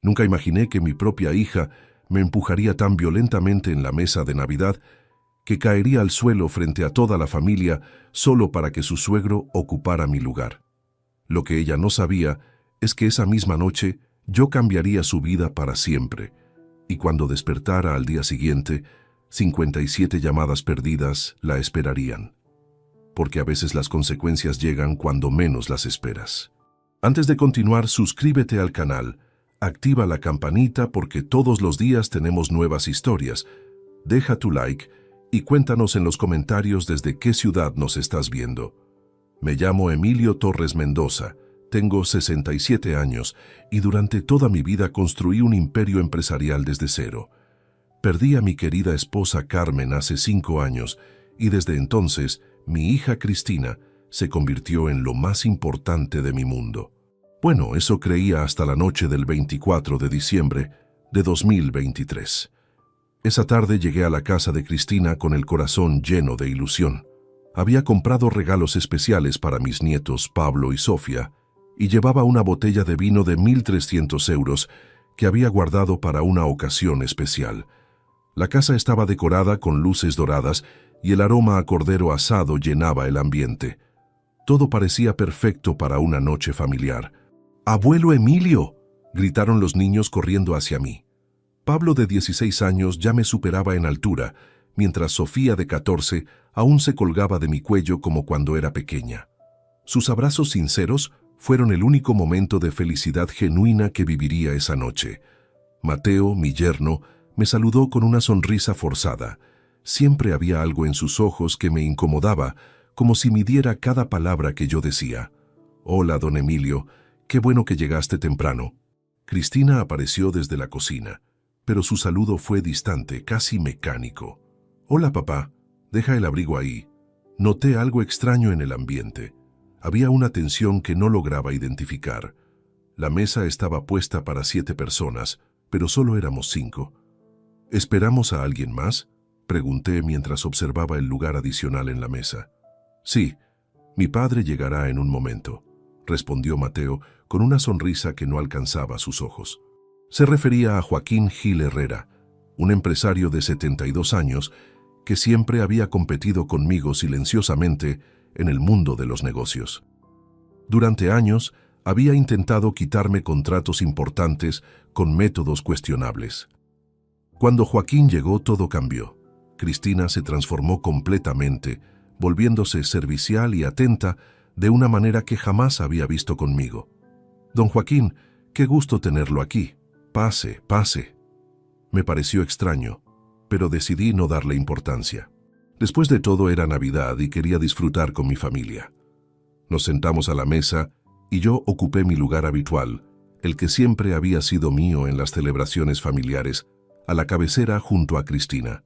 Nunca imaginé que mi propia hija me empujaría tan violentamente en la mesa de Navidad que caería al suelo frente a toda la familia solo para que su suegro ocupara mi lugar. Lo que ella no sabía es que esa misma noche yo cambiaría su vida para siempre, y cuando despertara al día siguiente, 57 llamadas perdidas la esperarían. Porque a veces las consecuencias llegan cuando menos las esperas. Antes de continuar, suscríbete al canal, activa la campanita porque todos los días tenemos nuevas historias. Deja tu like y cuéntanos en los comentarios desde qué ciudad nos estás viendo. Me llamo Emilio Torres Mendoza, tengo 67 años y durante toda mi vida construí un imperio empresarial desde cero. Perdí a mi querida esposa Carmen hace 5 años y desde entonces mi hija Cristina se convirtió en lo más importante de mi mundo. Bueno, eso creía hasta la noche del 24 de diciembre de 2023. Esa tarde llegué a la casa de Cristina con el corazón lleno de ilusión. Había comprado regalos especiales para mis nietos Pablo y Sofía y llevaba una botella de vino de 1.300 euros que había guardado para una ocasión especial. La casa estaba decorada con luces doradas y el aroma a cordero asado llenaba el ambiente. Todo parecía perfecto para una noche familiar. ¡Abuelo Emilio!, gritaron los niños corriendo hacia mí. Pablo, de 16 años, ya me superaba en altura, mientras Sofía, de 14, aún se colgaba de mi cuello como cuando era pequeña. Sus abrazos sinceros fueron el único momento de felicidad genuina que viviría esa noche. Mateo, mi yerno, me saludó con una sonrisa forzada. Siempre había algo en sus ojos que me incomodaba, como si midiera cada palabra que yo decía. «Hola, don Emilio, qué bueno que llegaste temprano». Cristina apareció desde la cocina, pero su saludo fue distante, casi mecánico. «Hola, papá, deja el abrigo ahí». Noté algo extraño en el ambiente. Había una tensión que no lograba identificar. La mesa estaba puesta para 7 personas, pero solo éramos 5. «¿Esperamos a alguien más?», pregunté mientras observaba el lugar adicional en la mesa. «Sí, mi padre llegará en un momento», respondió Mateo con una sonrisa que no alcanzaba sus ojos. Se refería a Joaquín Gil Herrera, un empresario de 72 años que siempre había competido conmigo silenciosamente en el mundo de los negocios. Durante años había intentado quitarme contratos importantes con métodos cuestionables. Cuando Joaquín llegó, todo cambió. Cristina se transformó completamente, volviéndose servicial y atenta de una manera que jamás había visto conmigo. «Don Joaquín, qué gusto tenerlo aquí. Pase, pase». Me pareció extraño, pero decidí no darle importancia. Después de todo era Navidad y quería disfrutar con mi familia. Nos sentamos a la mesa y yo ocupé mi lugar habitual, el que siempre había sido mío en las celebraciones familiares, a la cabecera junto a Cristina.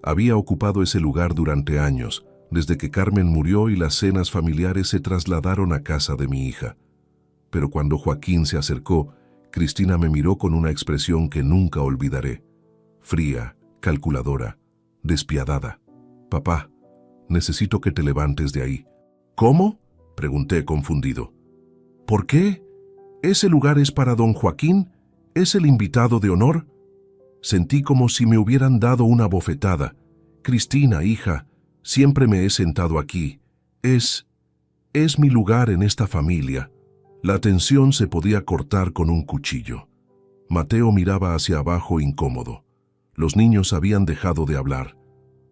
Había ocupado ese lugar durante años, desde que Carmen murió y las cenas familiares se trasladaron a casa de mi hija. Pero cuando Joaquín se acercó, Cristina me miró con una expresión que nunca olvidaré. Fría, calculadora, despiadada. «Papá, necesito que te levantes de ahí». «¿Cómo?», pregunté confundido. «¿Por qué? ¿Ese lugar es para don Joaquín? ¿Es el invitado de honor?». Sentí como si me hubieran dado una bofetada. «Cristina, hija, siempre me he sentado aquí. Es mi lugar en esta familia». La tensión se podía cortar con un cuchillo. Mateo miraba hacia abajo incómodo. Los niños habían dejado de hablar.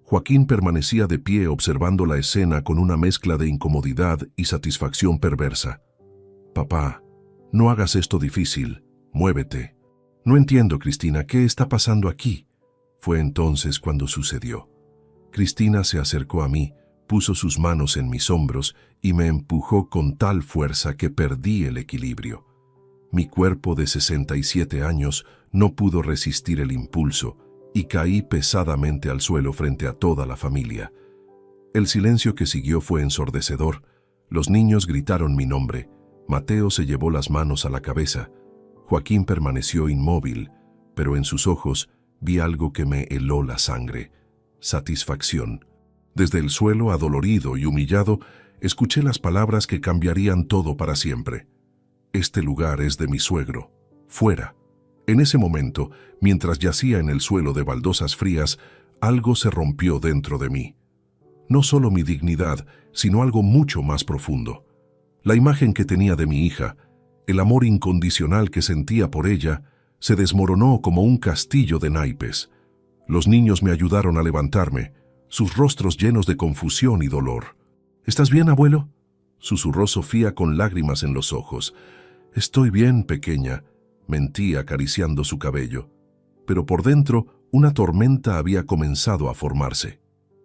Joaquín permanecía de pie observando la escena con una mezcla de incomodidad y satisfacción perversa. «Papá, no hagas esto difícil. Muévete». «No entiendo, Cristina, ¿qué está pasando aquí?». Fue entonces cuando sucedió. Cristina se acercó a mí, puso sus manos en mis hombros y me empujó con tal fuerza que perdí el equilibrio. Mi cuerpo de 67 años no pudo resistir el impulso y caí pesadamente al suelo frente a toda la familia. El silencio que siguió fue ensordecedor. Los niños gritaron mi nombre. Mateo se llevó las manos a la cabeza. Joaquín permaneció inmóvil, pero en sus ojos vi algo que me heló la sangre. Satisfacción. Desde el suelo, adolorido y humillado, escuché las palabras que cambiarían todo para siempre. «Este lugar es de mi suegro. Fuera». En ese momento, mientras yacía en el suelo de baldosas frías, algo se rompió dentro de mí. No solo mi dignidad, sino algo mucho más profundo. La imagen que tenía de mi hija, el amor incondicional que sentía por ella, se desmoronó como un castillo de naipes. Los niños me ayudaron a levantarme, sus rostros llenos de confusión y dolor. ¿Estás bien, abuelo?, susurró Sofía con lágrimas en los ojos. Estoy bien, pequeña, mentí acariciando su cabello. Pero por dentro, una tormenta había comenzado a formarse.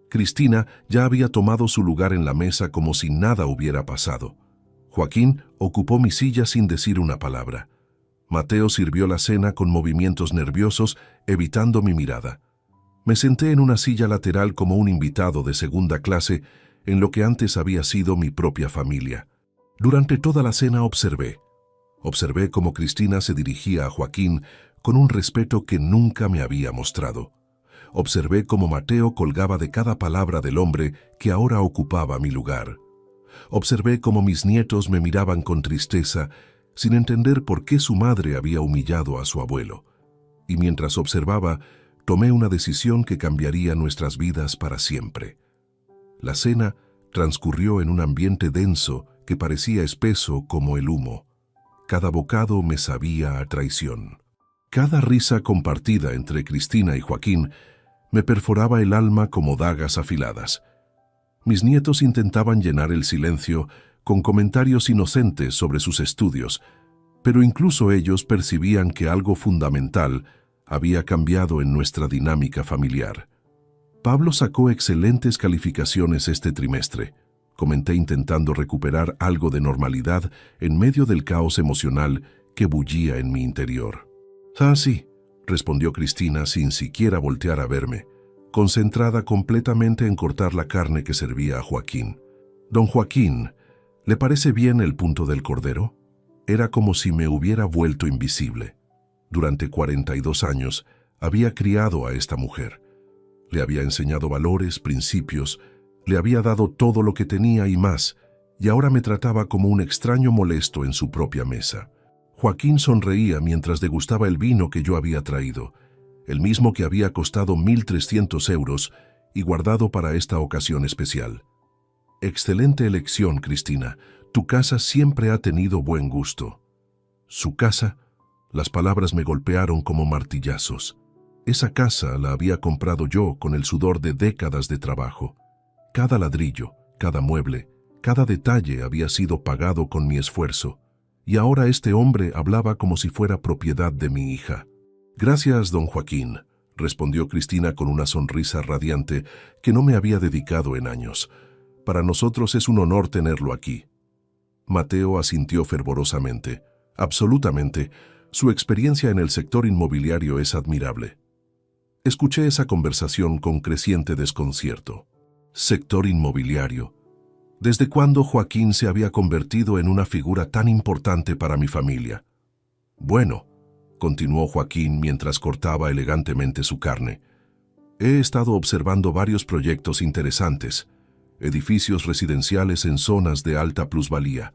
Cristina ya había tomado su lugar en la mesa como si nada hubiera pasado. Joaquín ocupó mi silla sin decir una palabra. Mateo sirvió la cena con movimientos nerviosos, evitando mi mirada. Me senté en una silla lateral como un invitado de segunda clase en lo que antes había sido mi propia familia. Durante toda la cena observé cómo Cristina se dirigía a Joaquín con un respeto que nunca me había mostrado. Observé cómo Mateo colgaba de cada palabra del hombre que ahora ocupaba mi lugar. Observé cómo mis nietos me miraban con tristeza, sin entender por qué su madre había humillado a su abuelo. Y mientras observaba, tomé una decisión que cambiaría nuestras vidas para siempre. La cena transcurrió en un ambiente denso que parecía espeso como el humo. Cada bocado me sabía a traición. Cada risa compartida entre Cristina y Joaquín me perforaba el alma como dagas afiladas. Mis nietos intentaban llenar el silencio con comentarios inocentes sobre sus estudios, pero incluso ellos percibían que algo fundamental había cambiado en nuestra dinámica familiar. Pablo sacó excelentes calificaciones este trimestre, comenté intentando recuperar algo de normalidad en medio del caos emocional que bullía en mi interior. «Ah, sí», respondió Cristina sin siquiera voltear a verme, concentrada completamente en cortar la carne que servía a Joaquín. «Don Joaquín, ¿le parece bien el punto del cordero?» Era como si me hubiera vuelto invisible. Durante 42 años había criado a esta mujer. Le había enseñado valores, principios, le había dado todo lo que tenía y más, y ahora me trataba como un extraño molesto en su propia mesa. Joaquín sonreía mientras degustaba el vino que yo había traído, el mismo que había costado 1.300 euros y guardado para esta ocasión especial. «Excelente elección, Cristina. Tu casa siempre ha tenido buen gusto». «¿Su casa?» Las palabras me golpearon como martillazos. Esa casa la había comprado yo con el sudor de décadas de trabajo. Cada ladrillo, cada mueble, cada detalle había sido pagado con mi esfuerzo. Y ahora este hombre hablaba como si fuera propiedad de mi hija. «Gracias, don Joaquín», respondió Cristina con una sonrisa radiante que no me había dedicado en años. «Para nosotros es un honor tenerlo aquí». Mateo asintió fervorosamente. «Absolutamente. Su experiencia en el sector inmobiliario es admirable». Escuché esa conversación con creciente desconcierto. Sector inmobiliario. ¿Desde cuándo Joaquín se había convertido en una figura tan importante para mi familia? «Bueno», continuó Joaquín mientras cortaba elegantemente su carne, «he estado observando varios proyectos interesantes, edificios residenciales en zonas de alta plusvalía.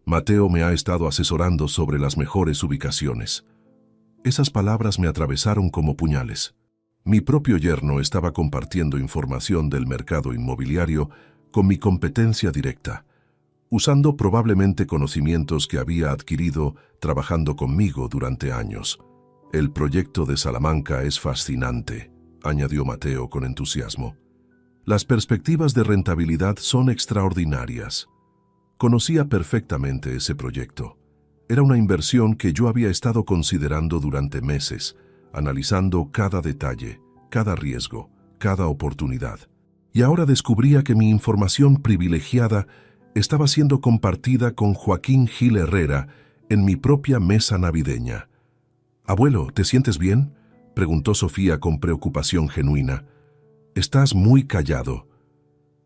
Mateo me ha estado asesorando sobre las mejores ubicaciones». Esas palabras me atravesaron como puñales. Mi propio yerno estaba compartiendo información del mercado inmobiliario con mi competencia directa, usando probablemente conocimientos que había adquirido trabajando conmigo durante años. «El proyecto de Salamanca es fascinante», añadió Mateo con entusiasmo. «Las perspectivas de rentabilidad son extraordinarias». Conocía perfectamente ese proyecto. Era una inversión que yo había estado considerando durante meses, analizando cada detalle, cada riesgo, cada oportunidad. Y ahora descubría que mi información privilegiada estaba siendo compartida con Joaquín Gil Herrera en mi propia mesa navideña. «Abuelo, ¿te sientes bien?», preguntó Sofía con preocupación genuina. «Estás muy callado».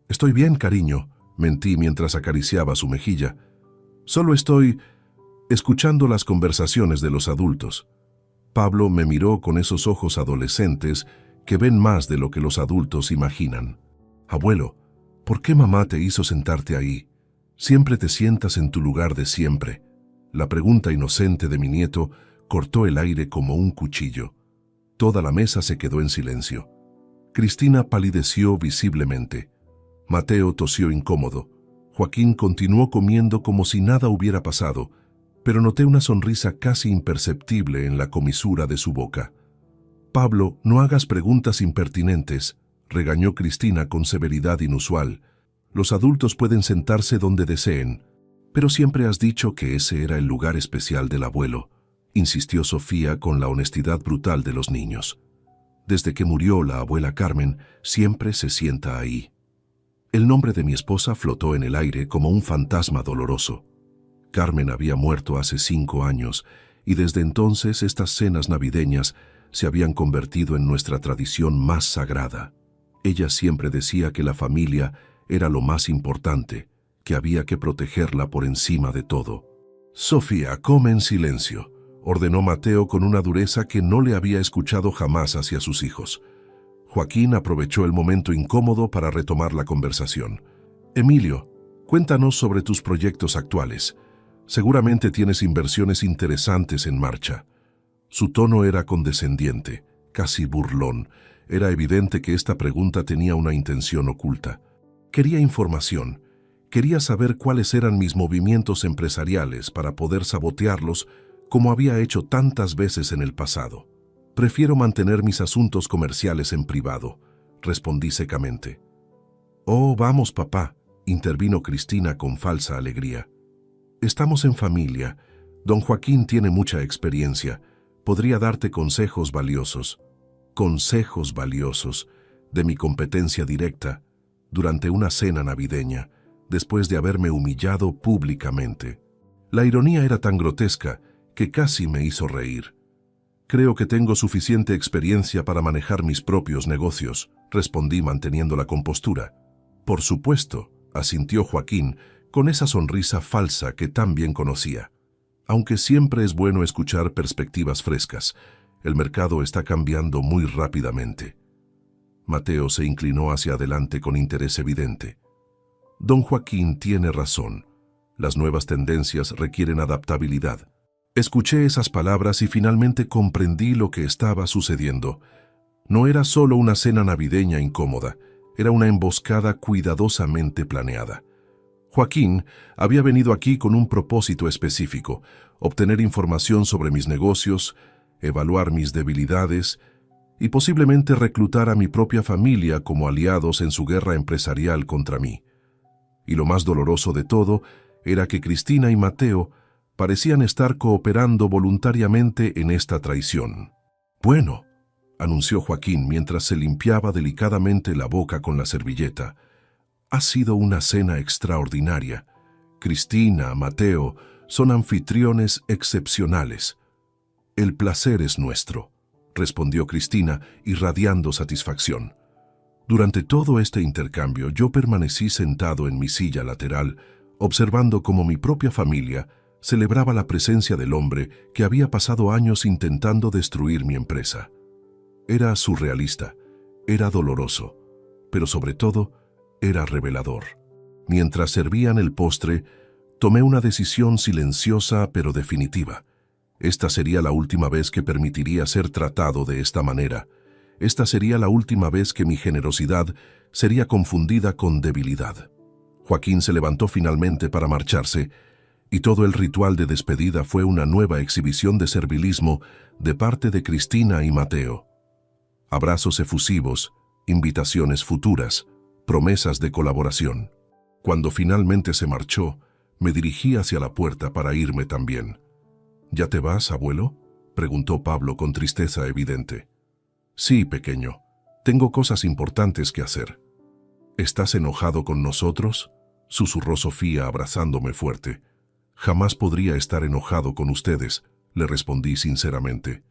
«Estoy bien, cariño», mentí mientras acariciaba su mejilla. «Solo estoy escuchando las conversaciones de los adultos». Pablo me miró con esos ojos adolescentes que ven más de lo que los adultos imaginan. «Abuelo, ¿por qué mamá te hizo sentarte ahí? Siempre te sientas en tu lugar de siempre». La pregunta inocente de mi nieto cortó el aire como un cuchillo. Toda la mesa se quedó en silencio. Cristina palideció visiblemente. Mateo tosió incómodo. Joaquín continuó comiendo como si nada hubiera pasado, pero noté una sonrisa casi imperceptible en la comisura de su boca. «Pablo, no hagas preguntas impertinentes», regañó Cristina con severidad inusual. «Los adultos pueden sentarse donde deseen». «Pero siempre has dicho que ese era el lugar especial del abuelo», insistió Sofía con la honestidad brutal de los niños. «Desde que murió la abuela Carmen, siempre se sienta ahí». El nombre de mi esposa flotó en el aire como un fantasma doloroso. Carmen había muerto hace 5 años y desde entonces estas cenas navideñas se habían convertido en nuestra tradición más sagrada. Ella siempre decía que la familia era lo más importante, que había que protegerla por encima de todo. «Sofía, come en silencio», ordenó Mateo con una dureza que no le había escuchado jamás hacia sus hijos. Joaquín aprovechó el momento incómodo para retomar la conversación. «Emilio, cuéntanos sobre tus proyectos actuales. Seguramente tienes inversiones interesantes en marcha». Su tono era condescendiente, casi burlón. Era evidente que esta pregunta tenía una intención oculta. Quería información. Quería saber cuáles eran mis movimientos empresariales para poder sabotearlos como había hecho tantas veces en el pasado. «Prefiero mantener mis asuntos comerciales en privado», respondí secamente. «Oh, vamos, papá», intervino Cristina con falsa alegría. «Estamos en familia. Don Joaquín tiene mucha experiencia. Podría darte consejos valiosos». «Consejos valiosos» de mi competencia directa durante una cena navideña, después de haberme humillado públicamente. La ironía era tan grotesca que casi me hizo reír. «Creo que tengo suficiente experiencia para manejar mis propios negocios», respondí manteniendo la compostura. «Por supuesto», asintió Joaquín, con esa sonrisa falsa que tan bien conocía. «Aunque siempre es bueno escuchar perspectivas frescas. El mercado está cambiando muy rápidamente». Mateo se inclinó hacia adelante con interés evidente. «Don Joaquín tiene razón. Las nuevas tendencias requieren adaptabilidad». Escuché esas palabras y finalmente comprendí lo que estaba sucediendo. No era solo una cena navideña incómoda, era una emboscada cuidadosamente planeada. Joaquín había venido aquí con un propósito específico: obtener información sobre mis negocios, evaluar mis debilidades y posiblemente reclutar a mi propia familia como aliados en su guerra empresarial contra mí. Y lo más doloroso de todo era que Cristina y Mateo parecían estar cooperando voluntariamente en esta traición. «Bueno», anunció Joaquín mientras se limpiaba delicadamente la boca con la servilleta, «ha sido una cena extraordinaria. Cristina, Mateo, son anfitriones excepcionales». «El placer es nuestro», respondió Cristina, irradiando satisfacción. Durante todo este intercambio yo permanecí sentado en mi silla lateral, observando cómo mi propia familia celebraba la presencia del hombre que había pasado años intentando destruir mi empresa. Era surrealista, era doloroso, pero sobre todo era revelador. Mientras servían el postre, tomé una decisión silenciosa pero definitiva. Esta sería la última vez que permitiría ser tratado de esta manera. Esta sería la última vez que mi generosidad sería confundida con debilidad. Joaquín se levantó finalmente para marcharse, y todo el ritual de despedida fue una nueva exhibición de servilismo de parte de Cristina y Mateo. Abrazos efusivos, invitaciones futuras, promesas de colaboración. Cuando finalmente se marchó, me dirigí hacia la puerta para irme también. «¿Ya te vas, abuelo?», preguntó Pablo con tristeza evidente. «Sí, pequeño. Tengo cosas importantes que hacer». «¿Estás enojado con nosotros?», susurró Sofía abrazándome fuerte. «Jamás podría estar enojado con ustedes», le respondí sinceramente.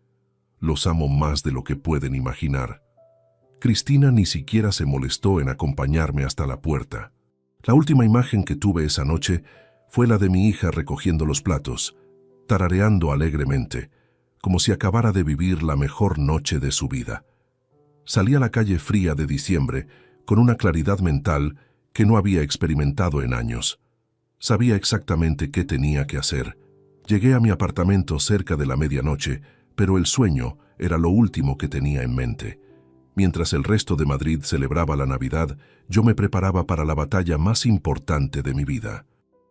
«Los amo más de lo que pueden imaginar». Cristina ni siquiera se molestó en acompañarme hasta la puerta. La última imagen que tuve esa noche fue la de mi hija recogiendo los platos, tarareando alegremente, como si acabara de vivir la mejor noche de su vida. Salí a la calle fría de diciembre con una claridad mental que no había experimentado en años. Sabía exactamente qué tenía que hacer Llegué a mi apartamento cerca de la medianoche, pero el sueño era lo último que tenía en mente. Mientras el resto de Madrid celebraba la Navidad, yo me preparaba para la batalla más importante de mi vida.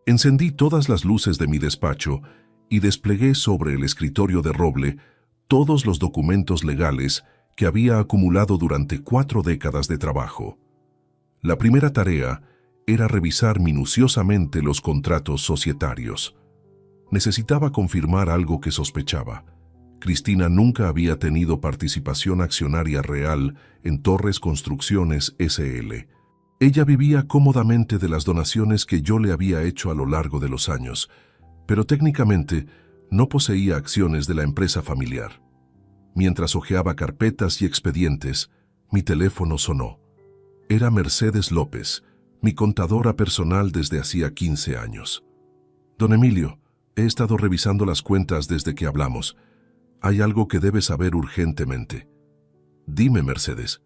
Encendí todas las luces de mi despacho y desplegué sobre el escritorio de roble todos los documentos legales que había acumulado durante 4 décadas de trabajo. La primera tarea era revisar minuciosamente los contratos societarios. Necesitaba confirmar algo que sospechaba. Cristina nunca había tenido participación accionaria real en Torres Construcciones S.L. Ella vivía cómodamente de las donaciones que yo le había hecho a lo largo de los años, pero técnicamente no poseía acciones de la empresa familiar. Mientras hojeaba carpetas y expedientes, mi teléfono sonó. Era Mercedes López, mi contadora personal desde hacía 15 años. Don Emilio, he estado revisando las cuentas desde que hablamos. Hay algo que debes saber urgentemente. Dime, Mercedes.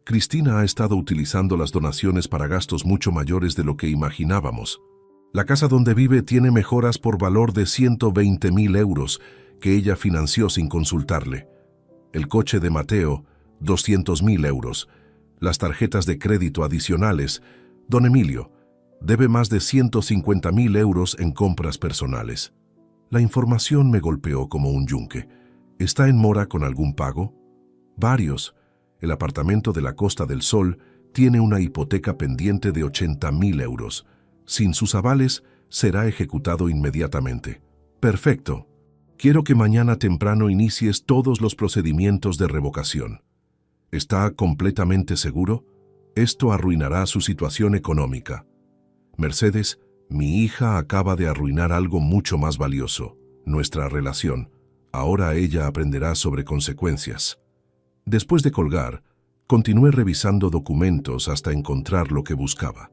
Cristina ha estado utilizando las donaciones para gastos mucho mayores de lo que imaginábamos. La casa donde vive tiene mejoras por valor de 120.000 euros que ella financió sin consultarle. El coche de Mateo, 200.000 euros. Las tarjetas de crédito adicionales. Don Emilio, debe más de 150.000 euros en compras personales. La información me golpeó como un yunque. ¿Está en mora con algún pago? Varios. El apartamento de la Costa del Sol tiene una hipoteca pendiente de 80.000 euros. Sin sus avales, será ejecutado inmediatamente. Perfecto. Quiero que mañana temprano inicies todos los procedimientos de revocación. ¿Está completamente seguro? Esto arruinará su situación económica. Mercedes, mi hija acaba de arruinar algo mucho más valioso, nuestra relación. Ahora ella aprenderá sobre consecuencias. Después de colgar, continué revisando documentos hasta encontrar lo que buscaba.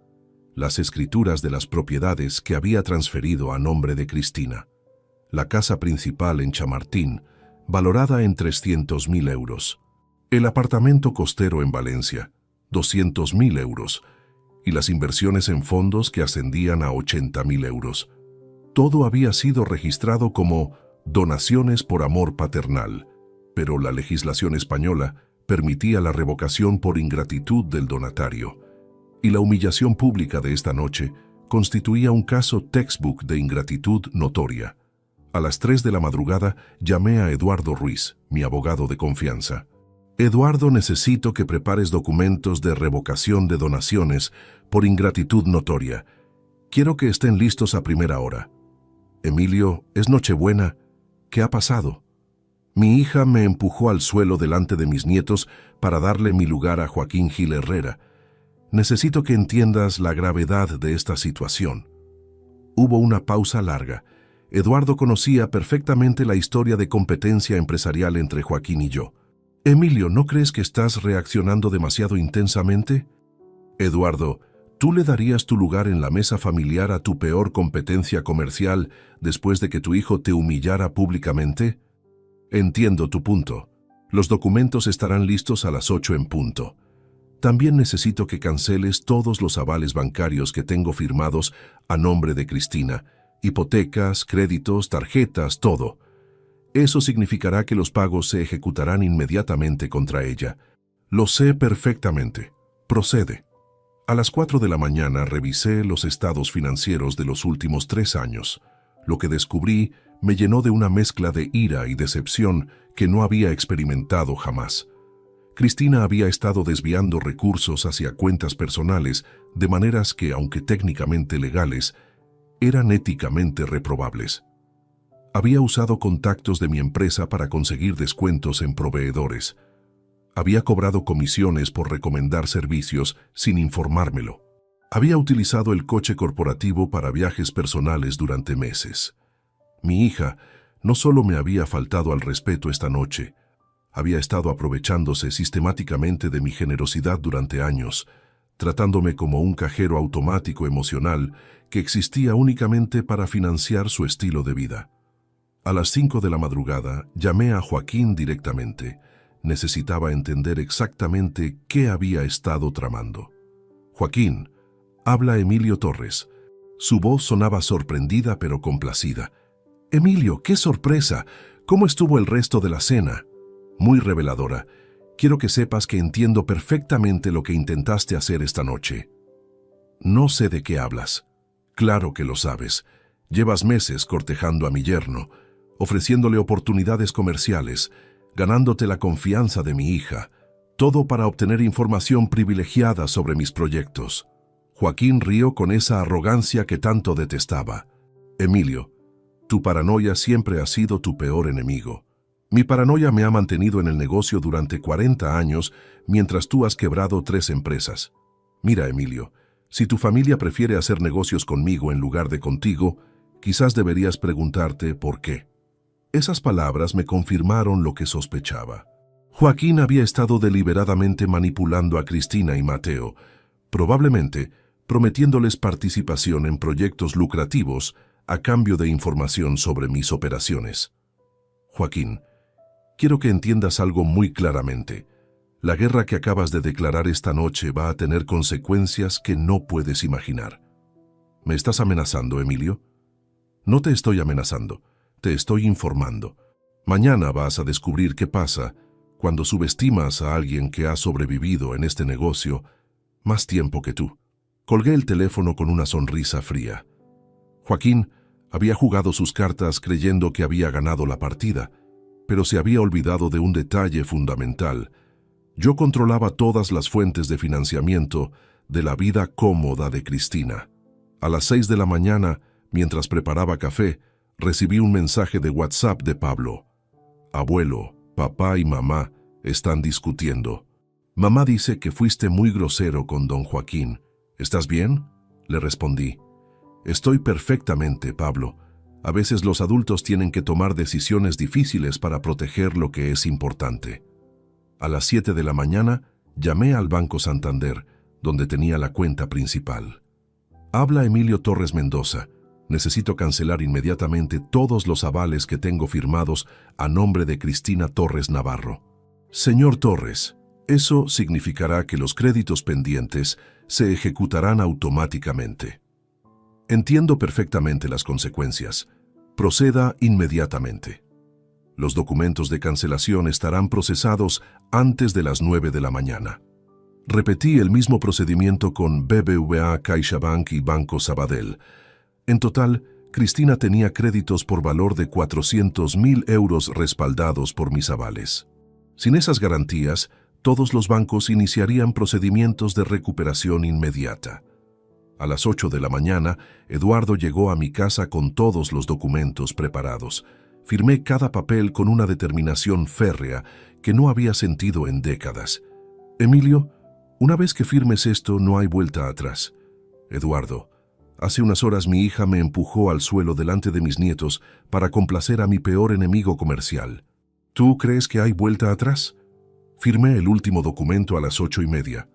Las escrituras de las propiedades que había transferido a nombre de Cristina. La casa principal en Chamartín, valorada en 300.000 euros. El apartamento costero en Valencia, 200.000 euros. Y las inversiones en fondos que ascendían a 80.000 euros. Todo había sido registrado como donaciones por amor paternal, pero la legislación española permitía la revocación por ingratitud del donatario, y la humillación pública de esta noche constituía un caso textbook de ingratitud notoria. A las 3 de la madrugada llamé a Eduardo Ruiz, mi abogado de confianza. Eduardo, necesito que prepares documentos de revocación de donaciones por ingratitud notoria. Quiero que estén listos a primera hora. Emilio, es Nochebuena. ¿Qué ha pasado? Mi hija me empujó al suelo delante de mis nietos para darle mi lugar a Joaquín Gil Herrera. Necesito que entiendas la gravedad de esta situación. Hubo una pausa larga. Eduardo conocía perfectamente la historia de competencia empresarial entre Joaquín y yo. Emilio, ¿no crees que estás reaccionando demasiado intensamente? Eduardo, ¿tú le darías tu lugar en la mesa familiar a tu peor competencia comercial después de que tu hijo te humillara públicamente? Entiendo tu punto. Los documentos estarán listos a las 8 en punto. También necesito que canceles todos los avales bancarios que tengo firmados a nombre de Cristina. Hipotecas, créditos, tarjetas, todo. Eso significará que los pagos se ejecutarán inmediatamente contra ella. Lo sé perfectamente. Procede. A las 4 de la mañana revisé los estados financieros de los últimos 3 años. Lo que descubrí me llenó de una mezcla de ira y decepción que no había experimentado jamás. Cristina había estado desviando recursos hacia cuentas personales de maneras que, aunque técnicamente legales, eran éticamente reprobables. Había usado contactos de mi empresa para conseguir descuentos en proveedores. Había cobrado comisiones por recomendar servicios sin informármelo. Había utilizado el coche corporativo para viajes personales durante meses. Mi hija no solo me había faltado al respeto esta noche, había estado aprovechándose sistemáticamente de mi generosidad durante años, tratándome como un cajero automático emocional que existía únicamente para financiar su estilo de vida. A las 5 de la madrugada llamé a Joaquín directamente. Necesitaba entender exactamente qué había estado tramando. Joaquín, habla Emilio Torres. Su voz sonaba sorprendida pero complacida. Emilio, qué sorpresa. ¿Cómo estuvo el resto de la cena? Muy reveladora. Quiero que sepas que entiendo perfectamente lo que intentaste hacer esta noche. No sé de qué hablas. Claro que lo sabes. Llevas meses cortejando a mi yerno, ofreciéndole oportunidades comerciales, ganándote la confianza de mi hija, todo para obtener información privilegiada sobre mis proyectos. Joaquín rió con esa arrogancia que tanto detestaba. Emilio, tu paranoia siempre ha sido tu peor enemigo. Mi paranoia me ha mantenido en el negocio durante 40 años mientras tú has quebrado 3 empresas. Mira, Emilio, si tu familia prefiere hacer negocios conmigo en lugar de contigo, quizás deberías preguntarte por qué. Esas palabras me confirmaron lo que sospechaba. Joaquín había estado deliberadamente manipulando a Cristina y Mateo, probablemente prometiéndoles participación en proyectos lucrativos a cambio de información sobre mis operaciones. Joaquín, quiero que entiendas algo muy claramente. La guerra que acabas de declarar esta noche va a tener consecuencias que no puedes imaginar. ¿Me estás amenazando, Emilio? No te estoy amenazando, te estoy informando. Mañana vas a descubrir qué pasa cuando subestimas a alguien que ha sobrevivido en este negocio más tiempo que tú. Colgué el teléfono con una sonrisa fría. Joaquín había jugado sus cartas creyendo que había ganado la partida, pero se había olvidado de un detalle fundamental. Yo controlaba todas las fuentes de financiamiento de la vida cómoda de Cristina. A las 6 de la mañana, mientras preparaba café, recibí un mensaje de WhatsApp de Pablo. Abuelo, papá y mamá están discutiendo. Mamá dice que fuiste muy grosero con don Joaquín. ¿Estás bien? Le respondí. Estoy perfectamente, Pablo. A veces los adultos tienen que tomar decisiones difíciles para proteger lo que es importante. A las 7 de la mañana, llamé al Banco Santander, donde tenía la cuenta principal. Habla Emilio Torres Mendoza. Necesito cancelar inmediatamente todos los avales que tengo firmados a nombre de Cristina Torres Navarro. Señor Torres, eso significará que los créditos pendientes se ejecutarán automáticamente. Entiendo perfectamente las consecuencias. Proceda inmediatamente. Los documentos de cancelación estarán procesados antes de las 9 de la mañana. Repetí el mismo procedimiento con BBVA, CaixaBank y Banco Sabadell. En total, Cristina tenía créditos por valor de 400.000 euros respaldados por mis avales. Sin esas garantías, todos los bancos iniciarían procedimientos de recuperación inmediata. A las 8 de la mañana, Eduardo llegó a mi casa con todos los documentos preparados. Firmé cada papel con una determinación férrea que no había sentido en décadas. Emilio, una vez que firmes esto, no hay vuelta atrás. Eduardo, hace unas horas mi hija me empujó al suelo delante de mis nietos para complacer a mi peor enemigo comercial. ¿Tú crees que hay vuelta atrás? Firmé el último documento a las 8:30.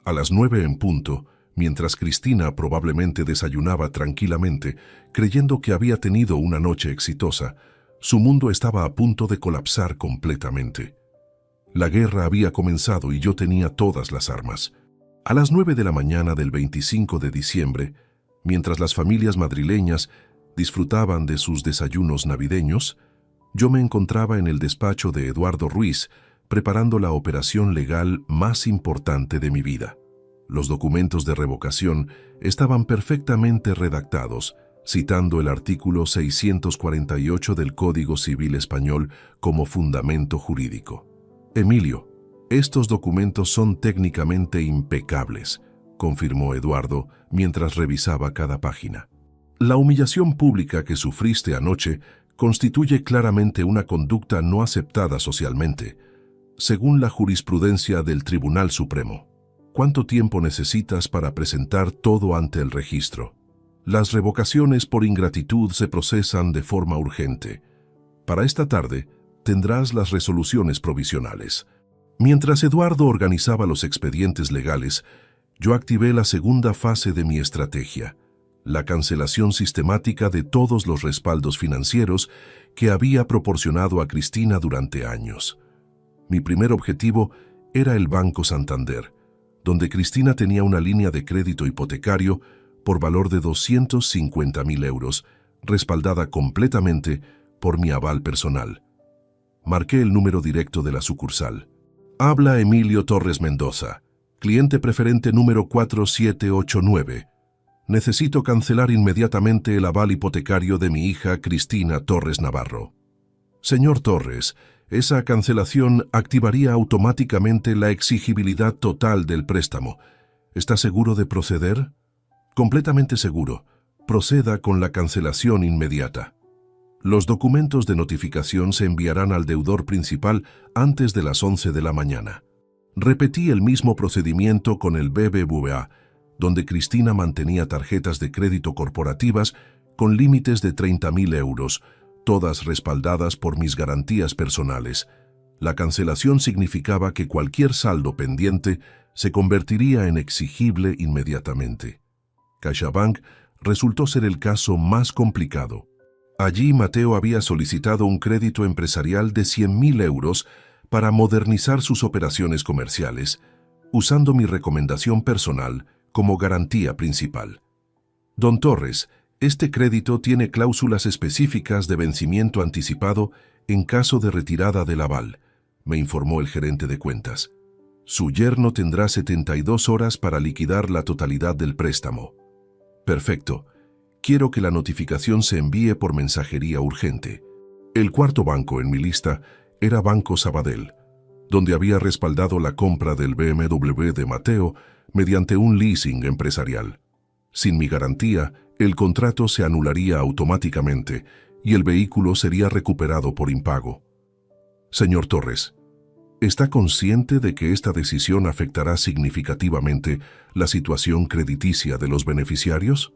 A las 9 en punto, mientras Cristina probablemente desayunaba tranquilamente, creyendo que había tenido una noche exitosa, su mundo estaba a punto de colapsar completamente. La guerra había comenzado y yo tenía todas las armas. A las 9 de la mañana del 25 de diciembre, mientras las familias madrileñas disfrutaban de sus desayunos navideños, yo me encontraba en el despacho de Eduardo Ruiz, preparando la operación legal más importante de mi vida. Los documentos de revocación estaban perfectamente redactados, citando el artículo 648 del Código Civil Español como fundamento jurídico. Emilio, estos documentos son técnicamente impecables, confirmó Eduardo mientras revisaba cada página. La humillación pública que sufriste anoche constituye claramente una conducta no aceptada socialmente, según la jurisprudencia del Tribunal Supremo. ¿Cuánto tiempo necesitas para presentar todo ante el registro? Las revocaciones por ingratitud se procesan de forma urgente. Para esta tarde tendrás las resoluciones provisionales. Mientras Eduardo organizaba los expedientes legales, yo activé la segunda fase de mi estrategia, la cancelación sistemática de todos los respaldos financieros que había proporcionado a Cristina durante años. Mi primer objetivo era el Banco Santander, donde Cristina tenía una línea de crédito hipotecario por valor de 250.000 euros, respaldada completamente por mi aval personal. Marqué el número directo de la sucursal. Habla Emilio Torres Mendoza, cliente preferente número 4789. Necesito cancelar inmediatamente el aval hipotecario de mi hija Cristina Torres Navarro. Señor Torres, esa cancelación activaría automáticamente la exigibilidad total del préstamo. ¿Está seguro de proceder? Completamente seguro. Proceda con la cancelación inmediata. Los documentos de notificación se enviarán al deudor principal antes de las 11 de la mañana. Repetí el mismo procedimiento con el BBVA, donde Cristina mantenía tarjetas de crédito corporativas con límites de 30.000 euros, todas respaldadas por mis garantías personales. La cancelación significaba que cualquier saldo pendiente se convertiría en exigible inmediatamente. CaixaBank resultó ser el caso más complicado. Allí Mateo había solicitado un crédito empresarial de 100.000 euros para modernizar sus operaciones comerciales, usando mi recomendación personal como garantía principal. Don Torres, este crédito tiene cláusulas específicas de vencimiento anticipado en caso de retirada del aval, me informó el gerente de cuentas. Su yerno tendrá 72 horas para liquidar la totalidad del préstamo. Perfecto. Quiero que la notificación se envíe por mensajería urgente. El cuarto banco en mi lista era Banco Sabadell, donde había respaldado la compra del BMW de Mateo mediante un leasing empresarial. Sin mi garantía, el contrato se anularía automáticamente y el vehículo sería recuperado por impago. Señor Torres, ¿está consciente de que esta decisión afectará significativamente la situación crediticia de los beneficiarios?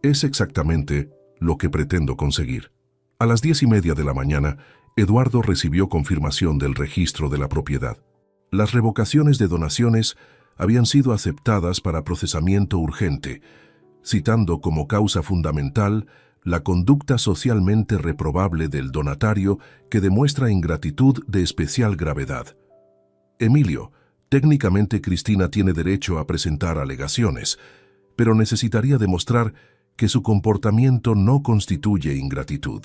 Es exactamente lo que pretendo conseguir. A las 10:30 de la mañana, Eduardo recibió confirmación del registro de la propiedad. Las revocaciones de donaciones habían sido aceptadas para procesamiento urgente, citando como causa fundamental la conducta socialmente reprobable del donatario que demuestra ingratitud de especial gravedad. Emilio, técnicamente Cristina tiene derecho a presentar alegaciones, pero necesitaría demostrar que su comportamiento no constituye ingratitud.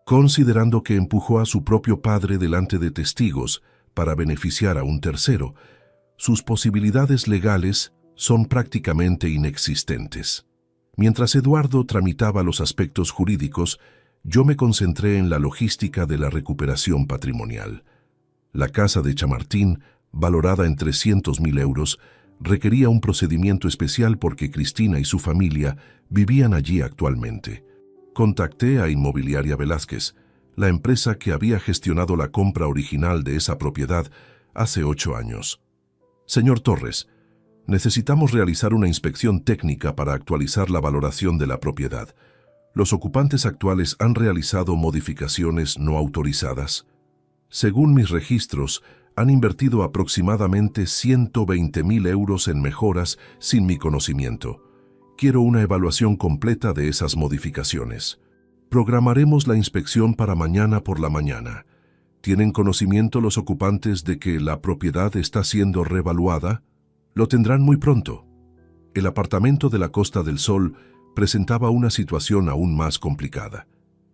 Considerando que empujó a su propio padre delante de testigos para beneficiar a un tercero, sus posibilidades legales son prácticamente inexistentes. Mientras Eduardo tramitaba los aspectos jurídicos, yo me concentré en la logística de la recuperación patrimonial. La casa de Chamartín, valorada en 300.000 euros, requería un procedimiento especial porque Cristina y su familia vivían allí actualmente. Contacté a Inmobiliaria Velázquez, la empresa que había gestionado la compra original de esa propiedad hace 8 años. Señor Torres, necesitamos realizar una inspección técnica para actualizar la valoración de la propiedad. Los ocupantes actuales han realizado modificaciones no autorizadas. Según mis registros, han invertido aproximadamente 120.000 euros en mejoras sin mi conocimiento. Quiero una evaluación completa de esas modificaciones. Programaremos la inspección para mañana por la mañana. ¿Tienen conocimiento los ocupantes de que la propiedad está siendo revaluada? Lo tendrán muy pronto. El apartamento de la Costa del Sol presentaba una situación aún más complicada.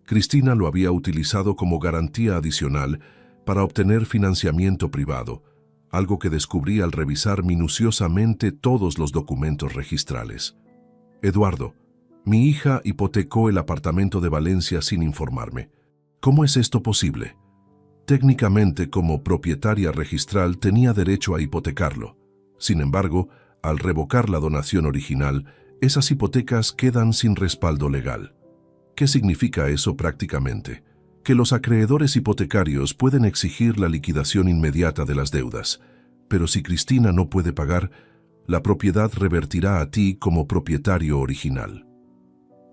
Cristina lo había utilizado como garantía adicional para obtener financiamiento privado, algo que descubrí al revisar minuciosamente todos los documentos registrales. Eduardo, mi hija hipotecó el apartamento de Valencia sin informarme. ¿Cómo es esto posible? Técnicamente, como propietaria registral, tenía derecho a hipotecarlo. Sin embargo, al revocar la donación original, esas hipotecas quedan sin respaldo legal. ¿Qué significa eso prácticamente? Que los acreedores hipotecarios pueden exigir la liquidación inmediata de las deudas, pero si Cristina no puede pagar, la propiedad revertirá a ti como propietario original.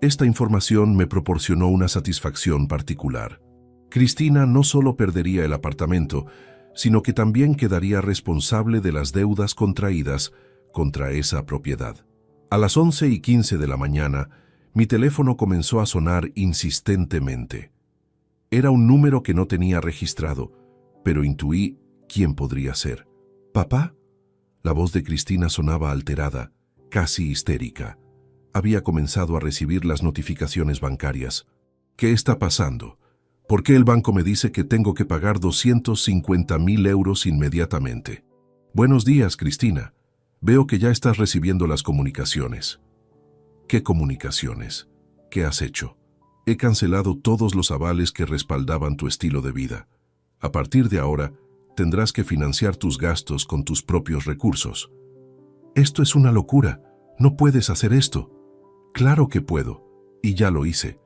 Esta información me proporcionó una satisfacción particular. Cristina no solo perdería el apartamento, sino que también quedaría responsable de las deudas contraídas contra esa propiedad. A las 11:15 de la mañana, mi teléfono comenzó a sonar insistentemente. Era un número que no tenía registrado, pero intuí quién podría ser. ¿Papá? La voz de Cristina sonaba alterada, casi histérica. Había comenzado a recibir las notificaciones bancarias. ¿Qué está pasando? ¿Por qué el banco me dice que tengo que pagar 250.000 euros inmediatamente? Buenos días, Cristina. Veo que ya estás recibiendo las comunicaciones. ¿Qué comunicaciones? ¿Qué has hecho? He cancelado todos los avales que respaldaban tu estilo de vida. A partir de ahora, tendrás que financiar tus gastos con tus propios recursos. Esto es una locura. No puedes hacer esto. Claro que puedo, y ya lo hice.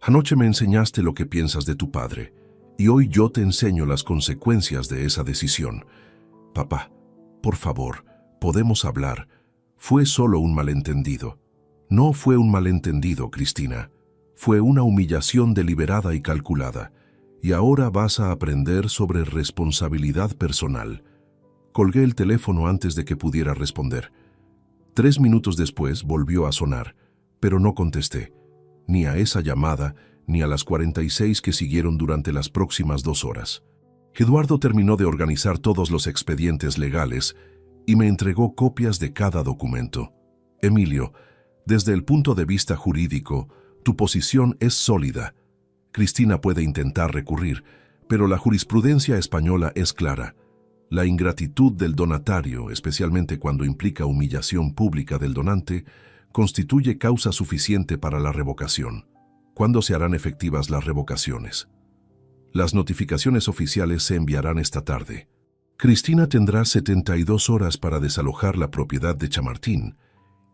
Anoche me enseñaste lo que piensas de tu padre, y hoy yo te enseño las consecuencias de esa decisión. Papá, por favor, podemos hablar. Fue solo un malentendido. No fue un malentendido, Cristina. Fue una humillación deliberada y calculada. Y ahora vas a aprender sobre responsabilidad personal. Colgué el teléfono antes de que pudiera responder. 3 minutos después volvió a sonar, pero no contesté, ni a esa llamada, ni a las 46 que siguieron durante las próximas 2 horas. Eduardo terminó de organizar todos los expedientes legales y me entregó copias de cada documento. Emilio, desde el punto de vista jurídico, tu posición es sólida. Cristina puede intentar recurrir, pero la jurisprudencia española es clara. La ingratitud del donatario, especialmente cuando implica humillación pública del donante, constituye causa suficiente para la revocación. ¿Cuándo se harán efectivas las revocaciones? Las notificaciones oficiales se enviarán esta tarde. Cristina tendrá 72 horas para desalojar la propiedad de Chamartín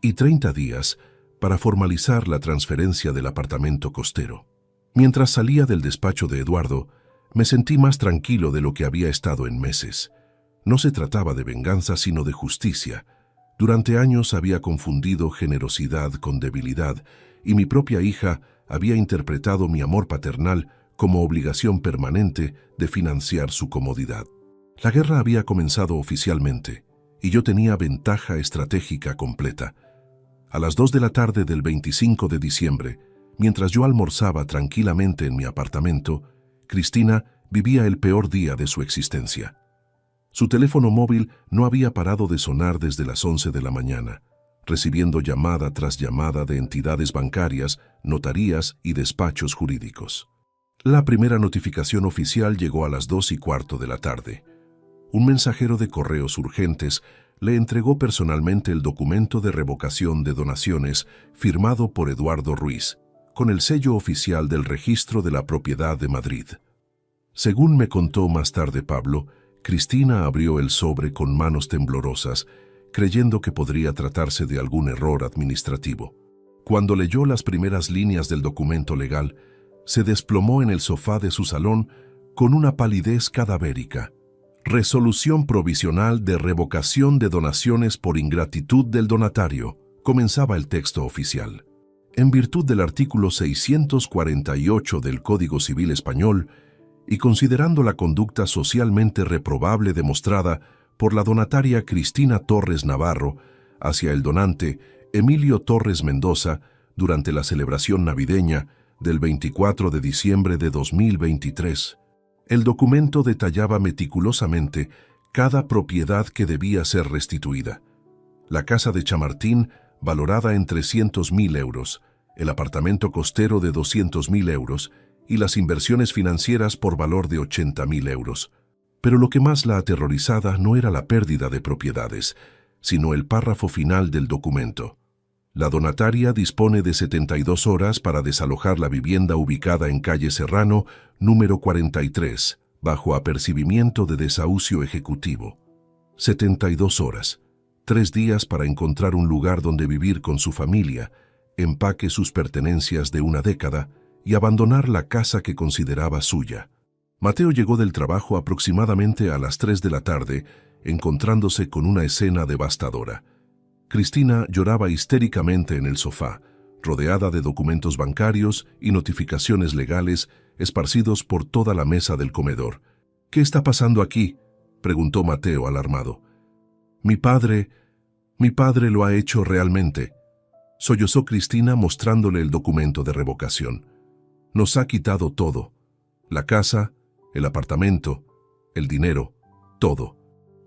y 30 días para formalizar la transferencia del apartamento costero. Mientras salía del despacho de Eduardo, me sentí más tranquilo de lo que había estado en meses. No se trataba de venganza, sino de justicia. Durante años había confundido generosidad con debilidad, y mi propia hija había interpretado mi amor paternal como obligación permanente de financiar su comodidad. La guerra había comenzado oficialmente, y yo tenía ventaja estratégica completa. A las 2 de la tarde del 25 de diciembre, mientras yo almorzaba tranquilamente en mi apartamento, Cristina vivía el peor día de su existencia. Su teléfono móvil no había parado de sonar desde las 11 de la mañana, recibiendo llamada tras llamada de entidades bancarias, notarías y despachos jurídicos. La primera notificación oficial llegó a las 2:15 de la tarde. Un mensajero de correos urgentes le entregó personalmente el documento de revocación de donaciones firmado por Eduardo Ruiz, con el sello oficial del Registro de la Propiedad de Madrid. Según me contó más tarde Pablo, Cristina abrió el sobre con manos temblorosas, creyendo que podría tratarse de algún error administrativo. Cuando leyó las primeras líneas del documento legal, se desplomó en el sofá de su salón con una palidez cadavérica. Resolución provisional de revocación de donaciones por ingratitud del donatario, comenzaba el texto oficial. En virtud del artículo 648 del Código Civil Español, y considerando la conducta socialmente reprobable demostrada por la donataria Cristina Torres Navarro hacia el donante Emilio Torres Mendoza durante la celebración navideña del 24 de diciembre de 2023, el documento detallaba meticulosamente cada propiedad que debía ser restituida. La casa de Chamartín, valorada en 300.000 euros, el apartamento costero de 200.000 euros y las inversiones financieras por valor de 80.000 euros. Pero lo que más la aterrorizaba no era la pérdida de propiedades, sino el párrafo final del documento. La donataria dispone de 72 horas para desalojar la vivienda ubicada en calle Serrano, número 43, bajo apercibimiento de desahucio ejecutivo. 72 horas, 3 días para encontrar un lugar donde vivir con su familia, empaque sus pertenencias de una década y abandonar la casa que consideraba suya. Mateo llegó del trabajo aproximadamente a las 3 de la tarde, encontrándose con una escena devastadora. Cristina lloraba histéricamente en el sofá, rodeada de documentos bancarios y notificaciones legales esparcidos por toda la mesa del comedor. «¿Qué está pasando aquí?», preguntó Mateo alarmado. Mi padre lo ha hecho realmente», sollozó Cristina mostrándole el documento de revocación. «Nos ha quitado todo, la casa, el apartamento, el dinero, todo».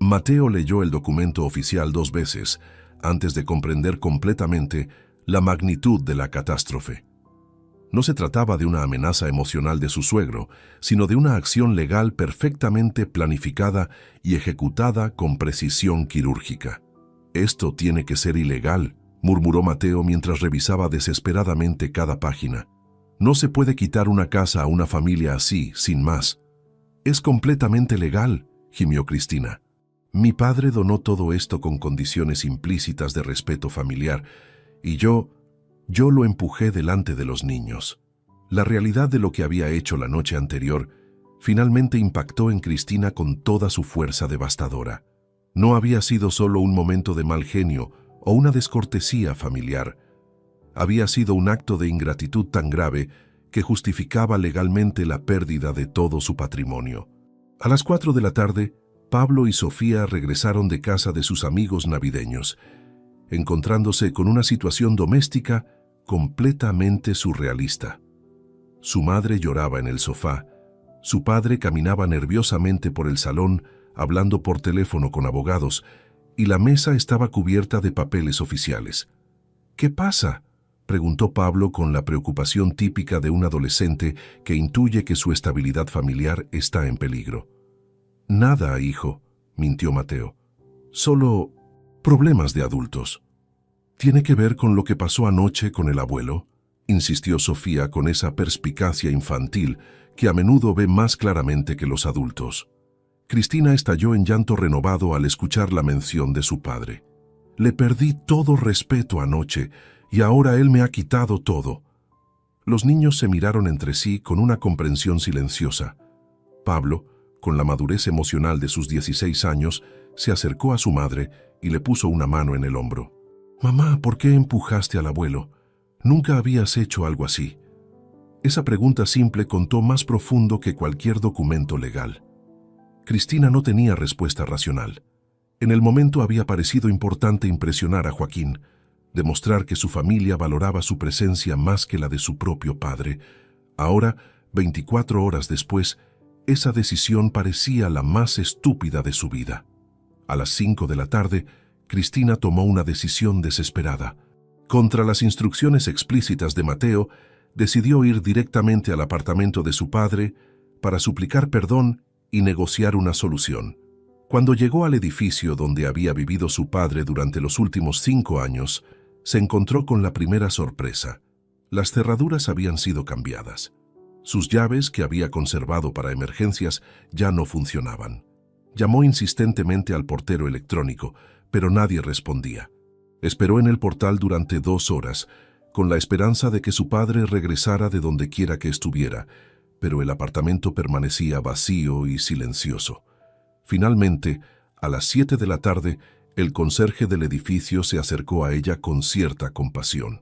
Mateo leyó el documento oficial 2 veces, antes de comprender completamente la magnitud de la catástrofe. No se trataba de una amenaza emocional de su suegro, sino de una acción legal perfectamente planificada y ejecutada con precisión quirúrgica. «Esto tiene que ser ilegal», murmuró Mateo mientras revisaba desesperadamente cada página. «No se puede quitar una casa a una familia así, sin más». «Es completamente legal», gimió Cristina. «Mi padre donó todo esto con condiciones implícitas de respeto familiar, y yo lo empujé delante de los niños». La realidad de lo que había hecho la noche anterior finalmente impactó en Cristina con toda su fuerza devastadora. No había sido solo un momento de mal genio o una descortesía familiar. Había sido un acto de ingratitud tan grave que justificaba legalmente la pérdida de todo su patrimonio. A las 4 de la tarde, Pablo y Sofía regresaron de casa de sus amigos navideños, encontrándose con una situación doméstica completamente surrealista. Su madre lloraba en el sofá, su padre caminaba nerviosamente por el salón hablando por teléfono con abogados, y la mesa estaba cubierta de papeles oficiales. «¿Qué pasa?», preguntó Pablo con la preocupación típica de un adolescente que intuye que su estabilidad familiar está en peligro. «Nada, hijo», mintió Mateo. «Solo problemas de adultos». «¿Tiene que ver con lo que pasó anoche con el abuelo?», insistió Sofía con esa perspicacia infantil que a menudo ve más claramente que los adultos. Cristina estalló en llanto renovado al escuchar la mención de su padre. «Le perdí todo respeto anoche y ahora él me ha quitado todo». Los niños se miraron entre sí con una comprensión silenciosa. Pablo, con la madurez emocional de sus 16 años, se acercó a su madre y le puso una mano en el hombro. «Mamá, ¿por qué empujaste al abuelo? Nunca habías hecho algo así». Esa pregunta simple contó más profundo que cualquier documento legal. Cristina no tenía respuesta racional. En el momento había parecido importante impresionar a Joaquín, demostrar que su familia valoraba su presencia más que la de su propio padre. Ahora, 24 horas después, esa decisión parecía la más estúpida de su vida. A las 5 de la tarde, Cristina tomó una decisión desesperada. Contra las instrucciones explícitas de Mateo, decidió ir directamente al apartamento de su padre para suplicar perdón y negociar una solución. Cuando llegó al edificio donde había vivido su padre durante los últimos 5 años, se encontró con la primera sorpresa. Las cerraduras habían sido cambiadas. Sus llaves, que había conservado para emergencias, ya no funcionaban. Llamó insistentemente al portero electrónico, pero nadie respondía. Esperó en el portal durante 2 horas, con la esperanza de que su padre regresara de donde quiera que estuviera, pero el apartamento permanecía vacío y silencioso. Finalmente, a las 7 de la tarde, el conserje del edificio se acercó a ella con cierta compasión.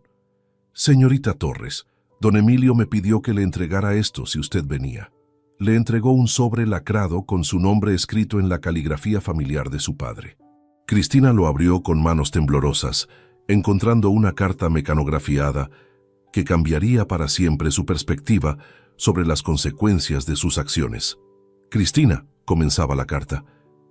«Señorita Torres, don Emilio me pidió que le entregara esto si usted venía». Le entregó un sobre lacrado con su nombre escrito en la caligrafía familiar de su padre. Cristina lo abrió con manos temblorosas, encontrando una carta mecanografiada que cambiaría para siempre su perspectiva sobre las consecuencias de sus acciones. «Cristina», comenzaba la carta,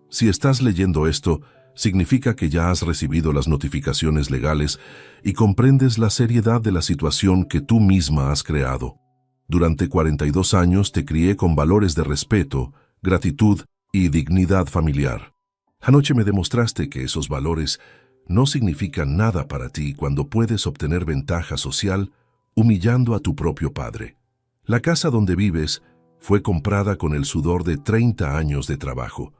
«si estás leyendo esto, significa que ya has recibido las notificaciones legales y comprendes la seriedad de la situación que tú misma has creado. Durante 42 años te crié con valores de respeto, gratitud y dignidad familiar. Anoche me demostraste que esos valores no significan nada para ti cuando puedes obtener ventaja social humillando a tu propio padre. La casa donde vives fue comprada con el sudor de 30 años de trabajo.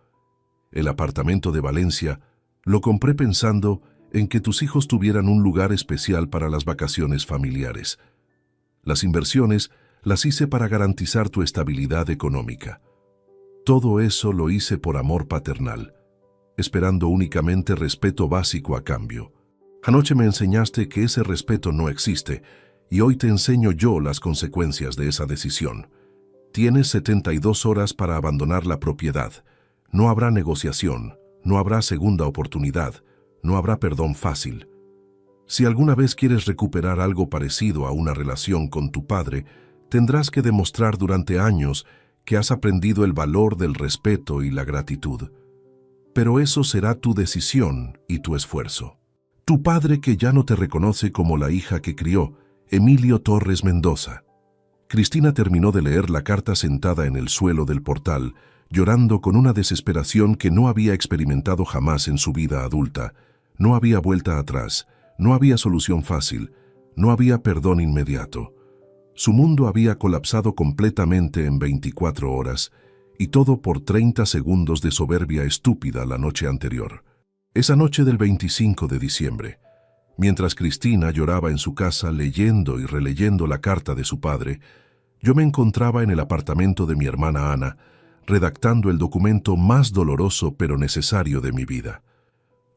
El apartamento de Valencia lo compré pensando en que tus hijos tuvieran un lugar especial para las vacaciones familiares. Las inversiones las hice para garantizar tu estabilidad económica. Todo eso lo hice por amor paternal, esperando únicamente respeto básico a cambio. Anoche me enseñaste que ese respeto no existe, y hoy te enseño yo las consecuencias de esa decisión. Tienes 72 horas para abandonar la propiedad. No habrá negociación, no habrá segunda oportunidad, no habrá perdón fácil. Si alguna vez quieres recuperar algo parecido a una relación con tu padre, tendrás que demostrar durante años que has aprendido el valor del respeto y la gratitud. Pero eso será tu decisión y tu esfuerzo. Tu padre, que ya no te reconoce como la hija que crió, Emilio Torres Mendoza. Cristina terminó de leer la carta sentada en el suelo del portal, llorando con una desesperación que no había experimentado jamás en su vida adulta. No había vuelta atrás, no había solución fácil, no había perdón inmediato. Su mundo había colapsado completamente en 24 horas, y todo por 30 segundos de soberbia estúpida la noche anterior. Esa noche del 25 de diciembre, mientras Cristina lloraba en su casa leyendo y releyendo la carta de su padre, yo me encontraba en el apartamento de mi hermana Ana, redactando el documento más doloroso pero necesario de mi vida.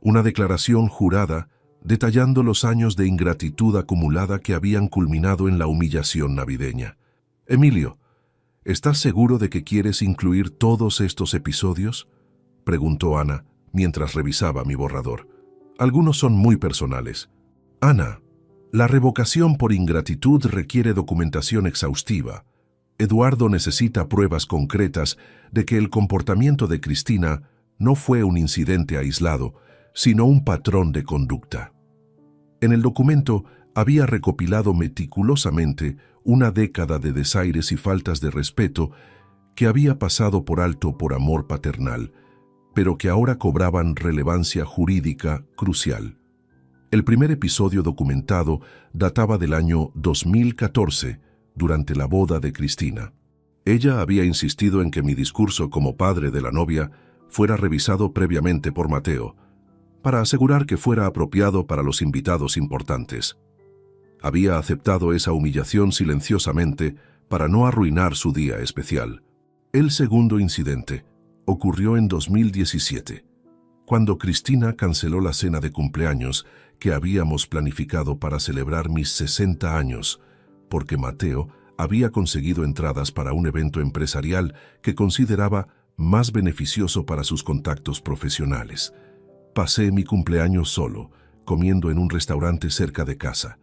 Una declaración jurada detallando los años de ingratitud acumulada que habían culminado en la humillación navideña. Emilio, ¿estás seguro de que quieres incluir todos estos episodios?, preguntó Ana mientras revisaba mi borrador. Algunos son muy personales. Ana, la revocación por ingratitud requiere documentación exhaustiva. Eduardo necesita pruebas concretas de que el comportamiento de Cristina no fue un incidente aislado, sino un patrón de conducta. En el documento había recopilado meticulosamente una década de desaires y faltas de respeto que había pasado por alto por amor paternal, pero que ahora cobraban relevancia jurídica crucial. El primer episodio documentado databa del año 2014, durante la boda de Cristina. Ella había insistido en que mi discurso como padre de la novia fuera revisado previamente por Mateo, para asegurar que fuera apropiado para los invitados importantes. Había aceptado esa humillación silenciosamente para no arruinar su día especial. El segundo incidente ocurrió en 2017, cuando Cristina canceló la cena de cumpleaños que habíamos planificado para celebrar mis 60 años, porque Mateo había conseguido entradas para un evento empresarial que consideraba más beneficioso para sus contactos profesionales. Pasé mi cumpleaños solo, comiendo en un restaurante cerca de casa.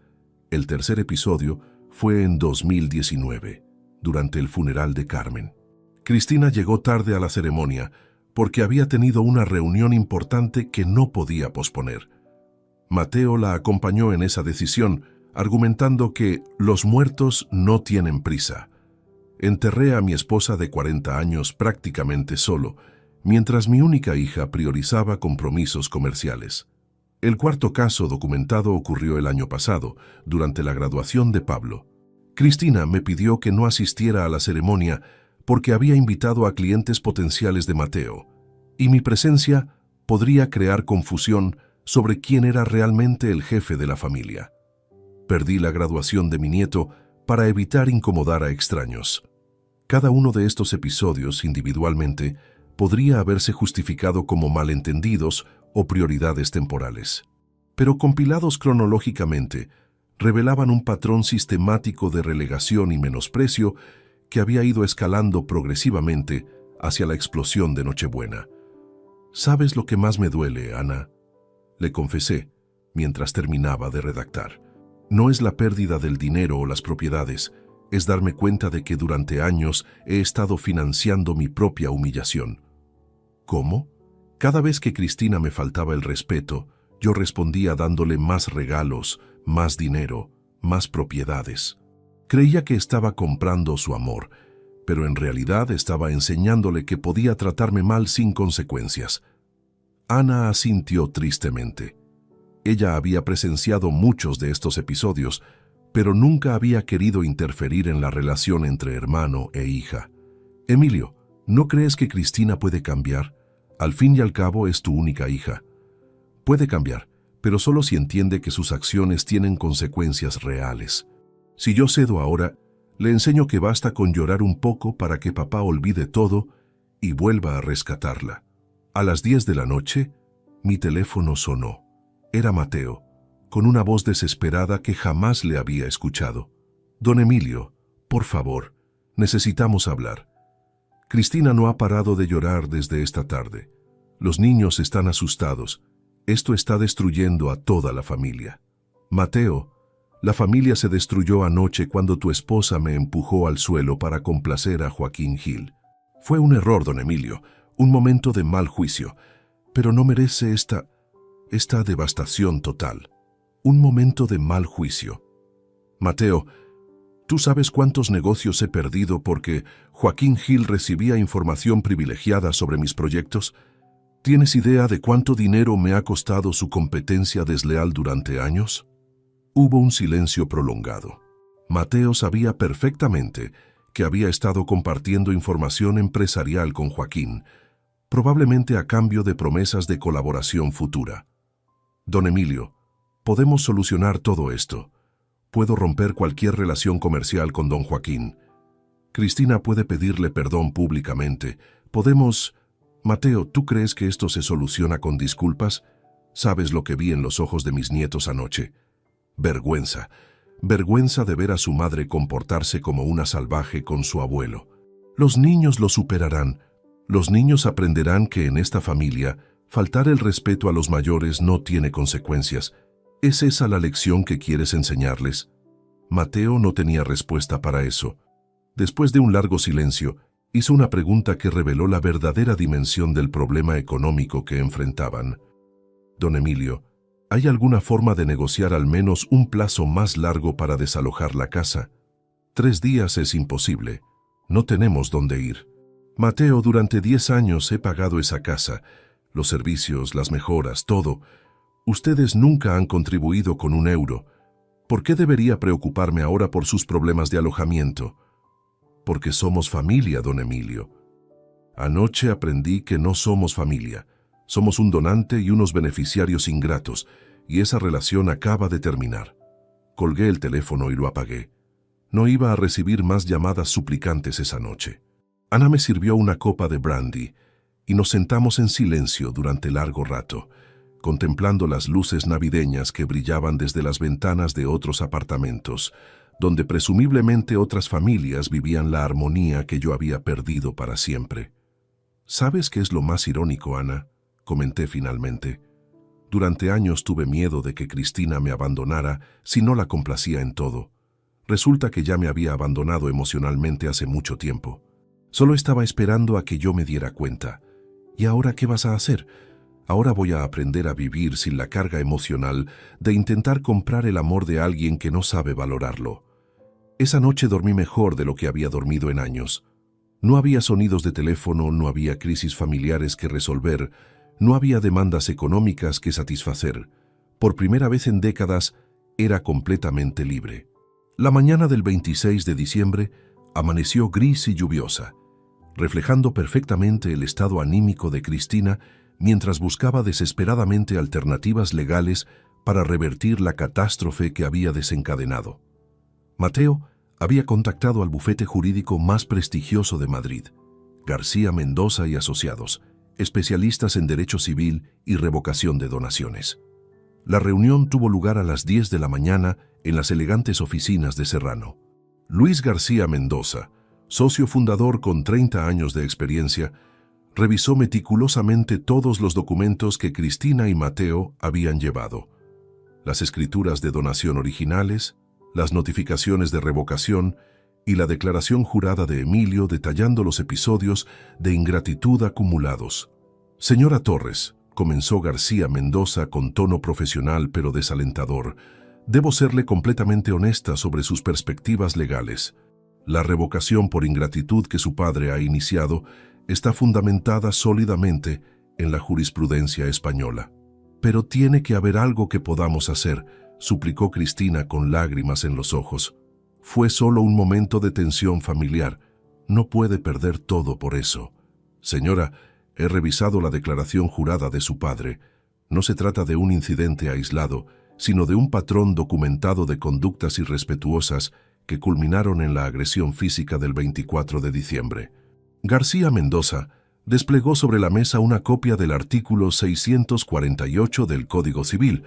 El tercer episodio fue en 2019, durante el funeral de Carmen. Cristina llegó tarde a la ceremonia porque había tenido una reunión importante que no podía posponer. Mateo la acompañó en esa decisión, argumentando que los muertos no tienen prisa. Enterré a mi esposa de 40 años prácticamente solo, mientras mi única hija priorizaba compromisos comerciales. El cuarto caso documentado ocurrió el año pasado, durante la graduación de Pablo. Cristina me pidió que no asistiera a la ceremonia porque había invitado a clientes potenciales de Mateo, y mi presencia podría crear confusión sobre quién era realmente el jefe de la familia. Perdí la graduación de mi nieto para evitar incomodar a extraños. Cada uno de estos episodios individualmente podría haberse justificado como malentendidos o prioridades temporales, pero compilados cronológicamente, revelaban un patrón sistemático de relegación y menosprecio que había ido escalando progresivamente hacia la explosión de Nochebuena. ¿Sabes lo que más me duele, Ana?, le confesé mientras terminaba de redactar. No es la pérdida del dinero o las propiedades, es darme cuenta de que durante años he estado financiando mi propia humillación. ¿Cómo? Cada vez que Cristina me faltaba el respeto, yo respondía dándole más regalos, más dinero, más propiedades. Creía que estaba comprando su amor, pero en realidad estaba enseñándole que podía tratarme mal sin consecuencias. Ana asintió tristemente. Ella había presenciado muchos de estos episodios, pero nunca había querido interferir en la relación entre hermano e hija. Emilio, ¿no crees que Cristina puede cambiar? Al fin y al cabo es tu única hija. Puede cambiar, pero solo si entiende que sus acciones tienen consecuencias reales. Si yo cedo ahora, le enseño que basta con llorar un poco para que papá olvide todo y vuelva a rescatarla. A las 10 de la noche, mi teléfono sonó. Era Mateo, con una voz desesperada que jamás le había escuchado. Don Emilio, por favor, necesitamos hablar. Cristina no ha parado de llorar desde esta tarde. Los niños están asustados. Esto está destruyendo a toda la familia. Mateo, la familia se destruyó anoche cuando tu esposa me empujó al suelo para complacer a Joaquín Gil. Fue un error, don Emilio, un momento de mal juicio, pero no merece esta devastación total. Un momento de mal juicio. Mateo, ¿tú sabes cuántos negocios he perdido porque Joaquín Gil recibía información privilegiada sobre mis proyectos? ¿Tienes idea de cuánto dinero me ha costado su competencia desleal durante años? Hubo un silencio prolongado. Mateo sabía perfectamente que había estado compartiendo información empresarial con Joaquín, probablemente a cambio de promesas de colaboración futura. Don Emilio, podemos solucionar todo esto. Puedo romper cualquier relación comercial con don Joaquín. Cristina puede pedirle perdón públicamente. Podemos... Mateo, ¿tú crees que esto se soluciona con disculpas? ¿Sabes lo que vi en los ojos de mis nietos anoche? Vergüenza. Vergüenza de ver a su madre comportarse como una salvaje con su abuelo. Los niños lo superarán. Los niños aprenderán que en esta familia faltar el respeto a los mayores no tiene consecuencias. ¿Es esa la lección que quieres enseñarles? Mateo no tenía respuesta para eso. Después de un largo silencio, hizo una pregunta que reveló la verdadera dimensión del problema económico que enfrentaban. Don Emilio, ¿hay alguna forma de negociar al menos un plazo más largo para desalojar la casa? 3 días es imposible. No tenemos dónde ir. Mateo, durante 10 años he pagado esa casa. Los servicios, las mejoras, todo. Ustedes nunca han contribuido con 1 euro. ¿Por qué debería preocuparme ahora por sus problemas de alojamiento? Porque somos familia, don Emilio. Anoche aprendí que no somos familia. Somos un donante y unos beneficiarios ingratos, y esa relación acaba de terminar. Colgué el teléfono y lo apagué. No iba a recibir más llamadas suplicantes esa noche. Ana me sirvió una copa de brandy, y nos sentamos en silencio durante largo rato, contemplando las luces navideñas que brillaban desde las ventanas de otros apartamentos, donde presumiblemente otras familias vivían la armonía que yo había perdido para siempre. ¿Sabes qué es lo más irónico, Ana?, comenté finalmente. Durante años tuve miedo de que Cristina me abandonara si no la complacía en todo. Resulta que ya me había abandonado emocionalmente hace mucho tiempo. Solo estaba esperando a que yo me diera cuenta. ¿Y ahora qué vas a hacer? Ahora voy a aprender a vivir sin la carga emocional de intentar comprar el amor de alguien que no sabe valorarlo. Esa noche dormí mejor de lo que había dormido en años. No había sonidos de teléfono, no había crisis familiares que resolver, no había demandas económicas que satisfacer. Por primera vez en décadas, era completamente libre. La mañana del 26 de diciembre amaneció gris y lluviosa, reflejando perfectamente el estado anímico de Cristina mientras buscaba desesperadamente alternativas legales para revertir la catástrofe que había desencadenado. Mateo había contactado al bufete jurídico más prestigioso de Madrid, García Mendoza y Asociados, especialistas en derecho civil y revocación de donaciones. La reunión tuvo lugar a las 10 de la mañana en las elegantes oficinas de Serrano. Luis García Mendoza, socio fundador con 30 años de experiencia, revisó meticulosamente todos los documentos que Cristina y Mateo habían llevado. Las escrituras de donación originales, las notificaciones de revocación y la declaración jurada de Emilio detallando los episodios de ingratitud acumulados. Señora Torres, comenzó García Mendoza con tono profesional pero desalentador, debo serle completamente honesta sobre sus perspectivas legales. La revocación por ingratitud que su padre ha iniciado está fundamentada sólidamente en la jurisprudencia española. Pero tiene que haber algo que podamos hacer, suplicó Cristina con lágrimas en los ojos. Fue solo un momento de tensión familiar. No puede perder todo por eso. Señora, he revisado la declaración jurada de su padre. No se trata de un incidente aislado, sino de un patrón documentado de conductas irrespetuosas que culminaron en la agresión física del 24 de diciembre. García Mendoza desplegó sobre la mesa una copia del artículo 648 del Código Civil,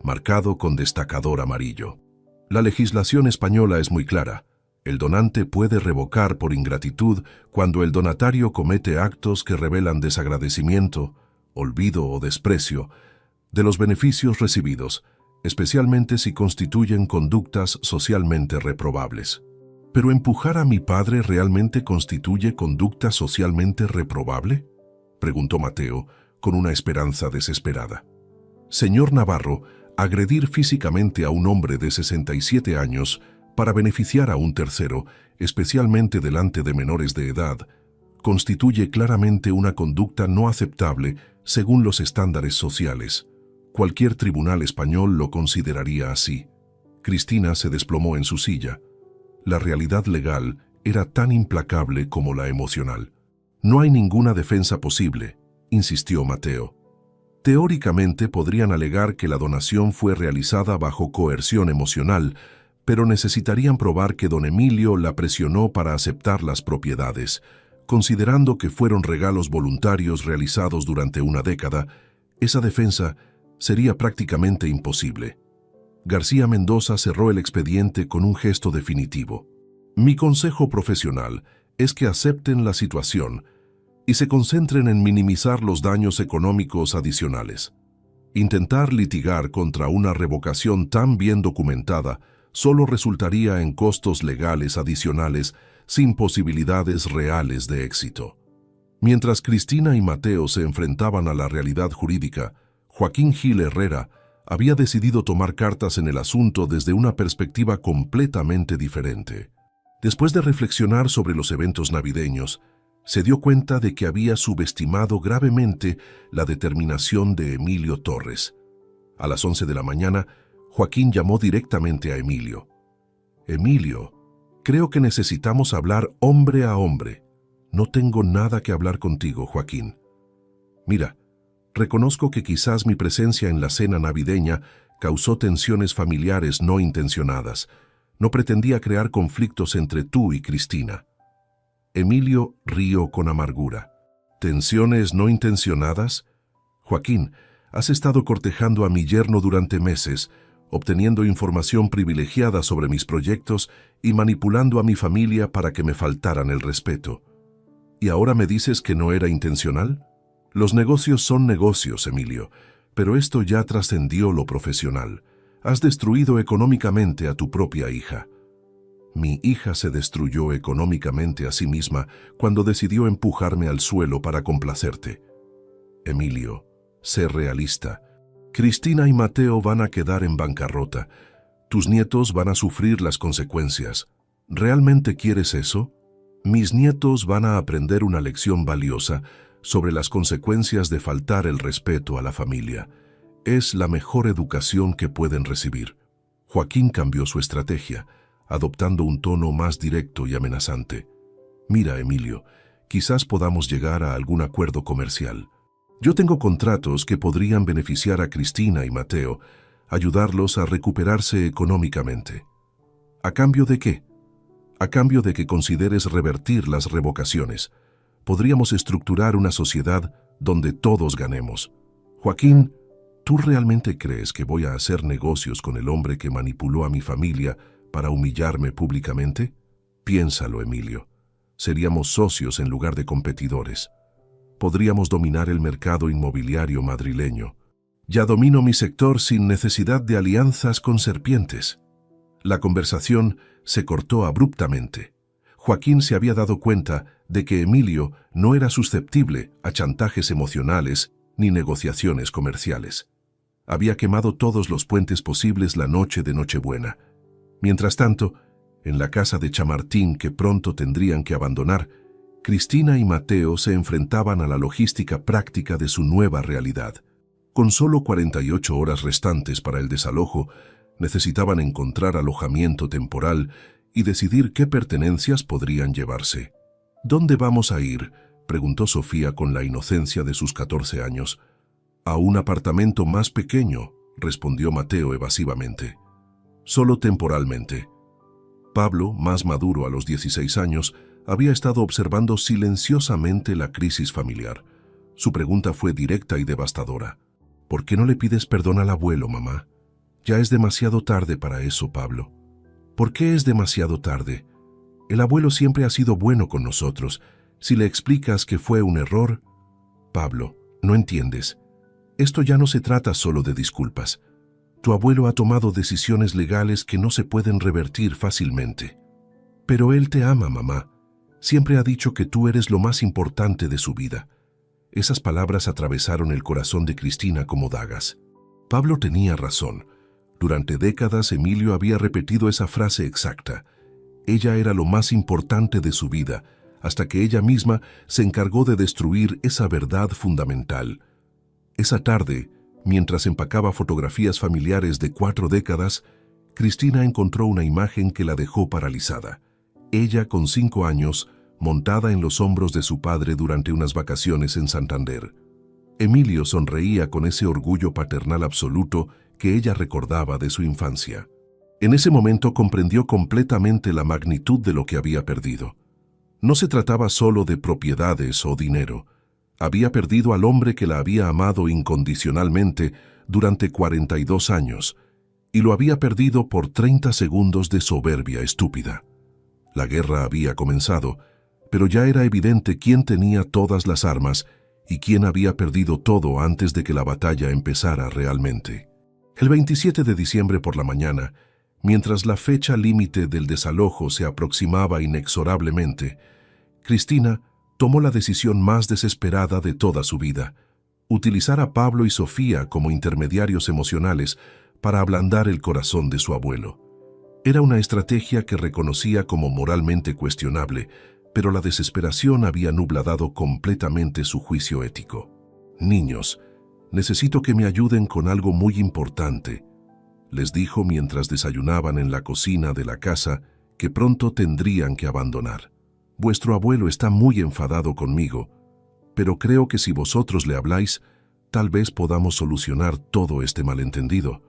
marcado con destacador amarillo. La legislación española es muy clara. El donante puede revocar por ingratitud cuando el donatario comete actos que revelan desagradecimiento, olvido o desprecio de los beneficios recibidos, especialmente si constituyen conductas socialmente reprobables. ¿Pero empujar a mi padre realmente constituye conducta socialmente reprobable?, preguntó Mateo con una esperanza desesperada. Señor Navarro, agredir físicamente a un hombre de 67 años Para beneficiar a un tercero, especialmente delante de menores de edad, constituye claramente una conducta no aceptable según los estándares sociales. Cualquier tribunal español lo consideraría así. Cristina se desplomó en su silla. La realidad legal era tan implacable como la emocional. No hay ninguna defensa posible, insistió Mateo. Teóricamente podrían alegar que la donación fue realizada bajo coerción emocional, pero necesitarían probar que don Emilio la presionó para aceptar las propiedades. Considerando que fueron regalos voluntarios realizados durante una década, esa defensa sería prácticamente imposible. García Mendoza cerró el expediente con un gesto definitivo. Mi consejo profesional es que acepten la situación y se concentren en minimizar los daños económicos adicionales. Intentar litigar contra una revocación tan bien documentada solo resultaría en costos legales adicionales sin posibilidades reales de éxito. Mientras Cristina y Mateo se enfrentaban a la realidad jurídica, Joaquín Gil Herrera había decidido tomar cartas en el asunto desde una perspectiva completamente diferente. Después de reflexionar sobre los eventos navideños, se dio cuenta de que había subestimado gravemente la determinación de Emilio Torres. A las 11 de la mañana, Joaquín llamó directamente a Emilio. Emilio, creo que necesitamos hablar hombre a hombre. No tengo nada que hablar contigo, Joaquín. Mira, reconozco que quizás mi presencia en la cena navideña causó tensiones familiares no intencionadas. No pretendía crear conflictos entre tú y Cristina. Emilio rió con amargura. ¿Tensiones no intencionadas? Joaquín, has estado cortejando a mi yerno durante meses, obteniendo información privilegiada sobre mis proyectos y manipulando a mi familia para que me faltaran el respeto. ¿Y ahora me dices que no era intencional? Los negocios son negocios, Emilio, pero esto ya trascendió lo profesional. Has destruido económicamente a tu propia hija. Mi hija se destruyó económicamente a sí misma cuando decidió empujarme al suelo para complacerte. Emilio, sé realista. Cristina y Mateo van a quedar en bancarrota. Tus nietos van a sufrir las consecuencias. ¿Realmente quieres eso? Mis nietos van a aprender una lección valiosa sobre las consecuencias de faltar el respeto a la familia. Es la mejor educación que pueden recibir. Joaquín cambió su estrategia, adoptando un tono más directo y amenazante. Mira, Emilio, quizás podamos llegar a algún acuerdo comercial. Yo tengo contratos que podrían beneficiar a Cristina y Mateo, ayudarlos a recuperarse económicamente. ¿A cambio de qué? A cambio de que consideres revertir las revocaciones. Podríamos estructurar una sociedad donde todos ganemos. Joaquín, ¿tú realmente crees que voy a hacer negocios con el hombre que manipuló a mi familia para humillarme públicamente? Piénsalo, Emilio. Seríamos socios en lugar de competidores. Podríamos dominar el mercado inmobiliario madrileño. Ya domino mi sector sin necesidad de alianzas con serpientes. La conversación se cortó abruptamente. Joaquín se había dado cuenta de que Emilio no era susceptible a chantajes emocionales ni negociaciones comerciales. Había quemado todos los puentes posibles la noche de Nochebuena. Mientras tanto, en la casa de Chamartín que pronto tendrían que abandonar, Cristina y Mateo se enfrentaban a la logística práctica de su nueva realidad. Con solo 48 horas restantes para el desalojo, necesitaban encontrar alojamiento temporal y decidir qué pertenencias podrían llevarse. ¿Dónde vamos a ir?, preguntó Sofía con la inocencia de sus 14 años. A un apartamento más pequeño, respondió Mateo evasivamente. Solo temporalmente. Pablo, más maduro a los 16 años, había estado observando silenciosamente la crisis familiar. Su pregunta fue directa y devastadora. ¿Por qué no le pides perdón al abuelo, mamá? Ya es demasiado tarde para eso, Pablo. ¿Por qué es demasiado tarde? El abuelo siempre ha sido bueno con nosotros. Si le explicas que fue un error... Pablo, no entiendes. Esto ya no se trata solo de disculpas. Tu abuelo ha tomado decisiones legales que no se pueden revertir fácilmente. Pero él te ama, mamá. Siempre ha dicho que tú eres lo más importante de su vida. Esas palabras atravesaron el corazón de Cristina como dagas. Pablo tenía razón. Durante décadas Emilio había repetido esa frase exacta. Ella era lo más importante de su vida, hasta que ella misma se encargó de destruir esa verdad fundamental. Esa tarde, mientras empacaba fotografías familiares de 4 décadas, Cristina encontró una imagen que la dejó paralizada. Ella, con 5 años, montada en los hombros de su padre durante unas vacaciones en Santander. Emilio sonreía con ese orgullo paternal absoluto que ella recordaba de su infancia. En ese momento comprendió completamente la magnitud de lo que había perdido. No se trataba solo de propiedades o dinero. Había perdido al hombre que la había amado incondicionalmente durante 42 años, y lo había perdido por 30 segundos de soberbia estúpida. La guerra había comenzado, pero ya era evidente quién tenía todas las armas y quién había perdido todo antes de que la batalla empezara realmente. El 27 de diciembre por la mañana, mientras la fecha límite del desalojo se aproximaba inexorablemente, Cristina tomó la decisión más desesperada de toda su vida: utilizar a Pablo y Sofía como intermediarios emocionales para ablandar el corazón de su abuelo. Era una estrategia que reconocía como moralmente cuestionable, pero la desesperación había nubladado completamente su juicio ético. «Niños, necesito que me ayuden con algo muy importante», les dijo mientras desayunaban en la cocina de la casa que pronto tendrían que abandonar. «Vuestro abuelo está muy enfadado conmigo, pero creo que si vosotros le habláis, tal vez podamos solucionar todo este malentendido».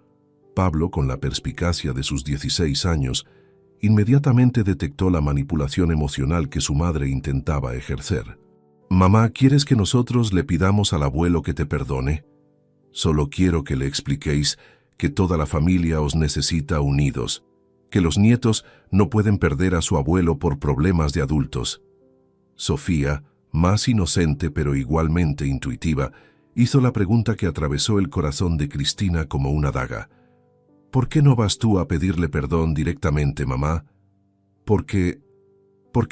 Pablo, con la perspicacia de sus 16 años, inmediatamente detectó la manipulación emocional que su madre intentaba ejercer. «Mamá, ¿quieres que nosotros le pidamos al abuelo que te perdone? Solo quiero que le expliquéis que toda la familia os necesita unidos, que los nietos no pueden perder a su abuelo por problemas de adultos». Sofía, más inocente pero igualmente intuitiva, hizo la pregunta que atravesó el corazón de Cristina como una daga. «¿Por qué no vas tú a pedirle perdón directamente, mamá?» Porque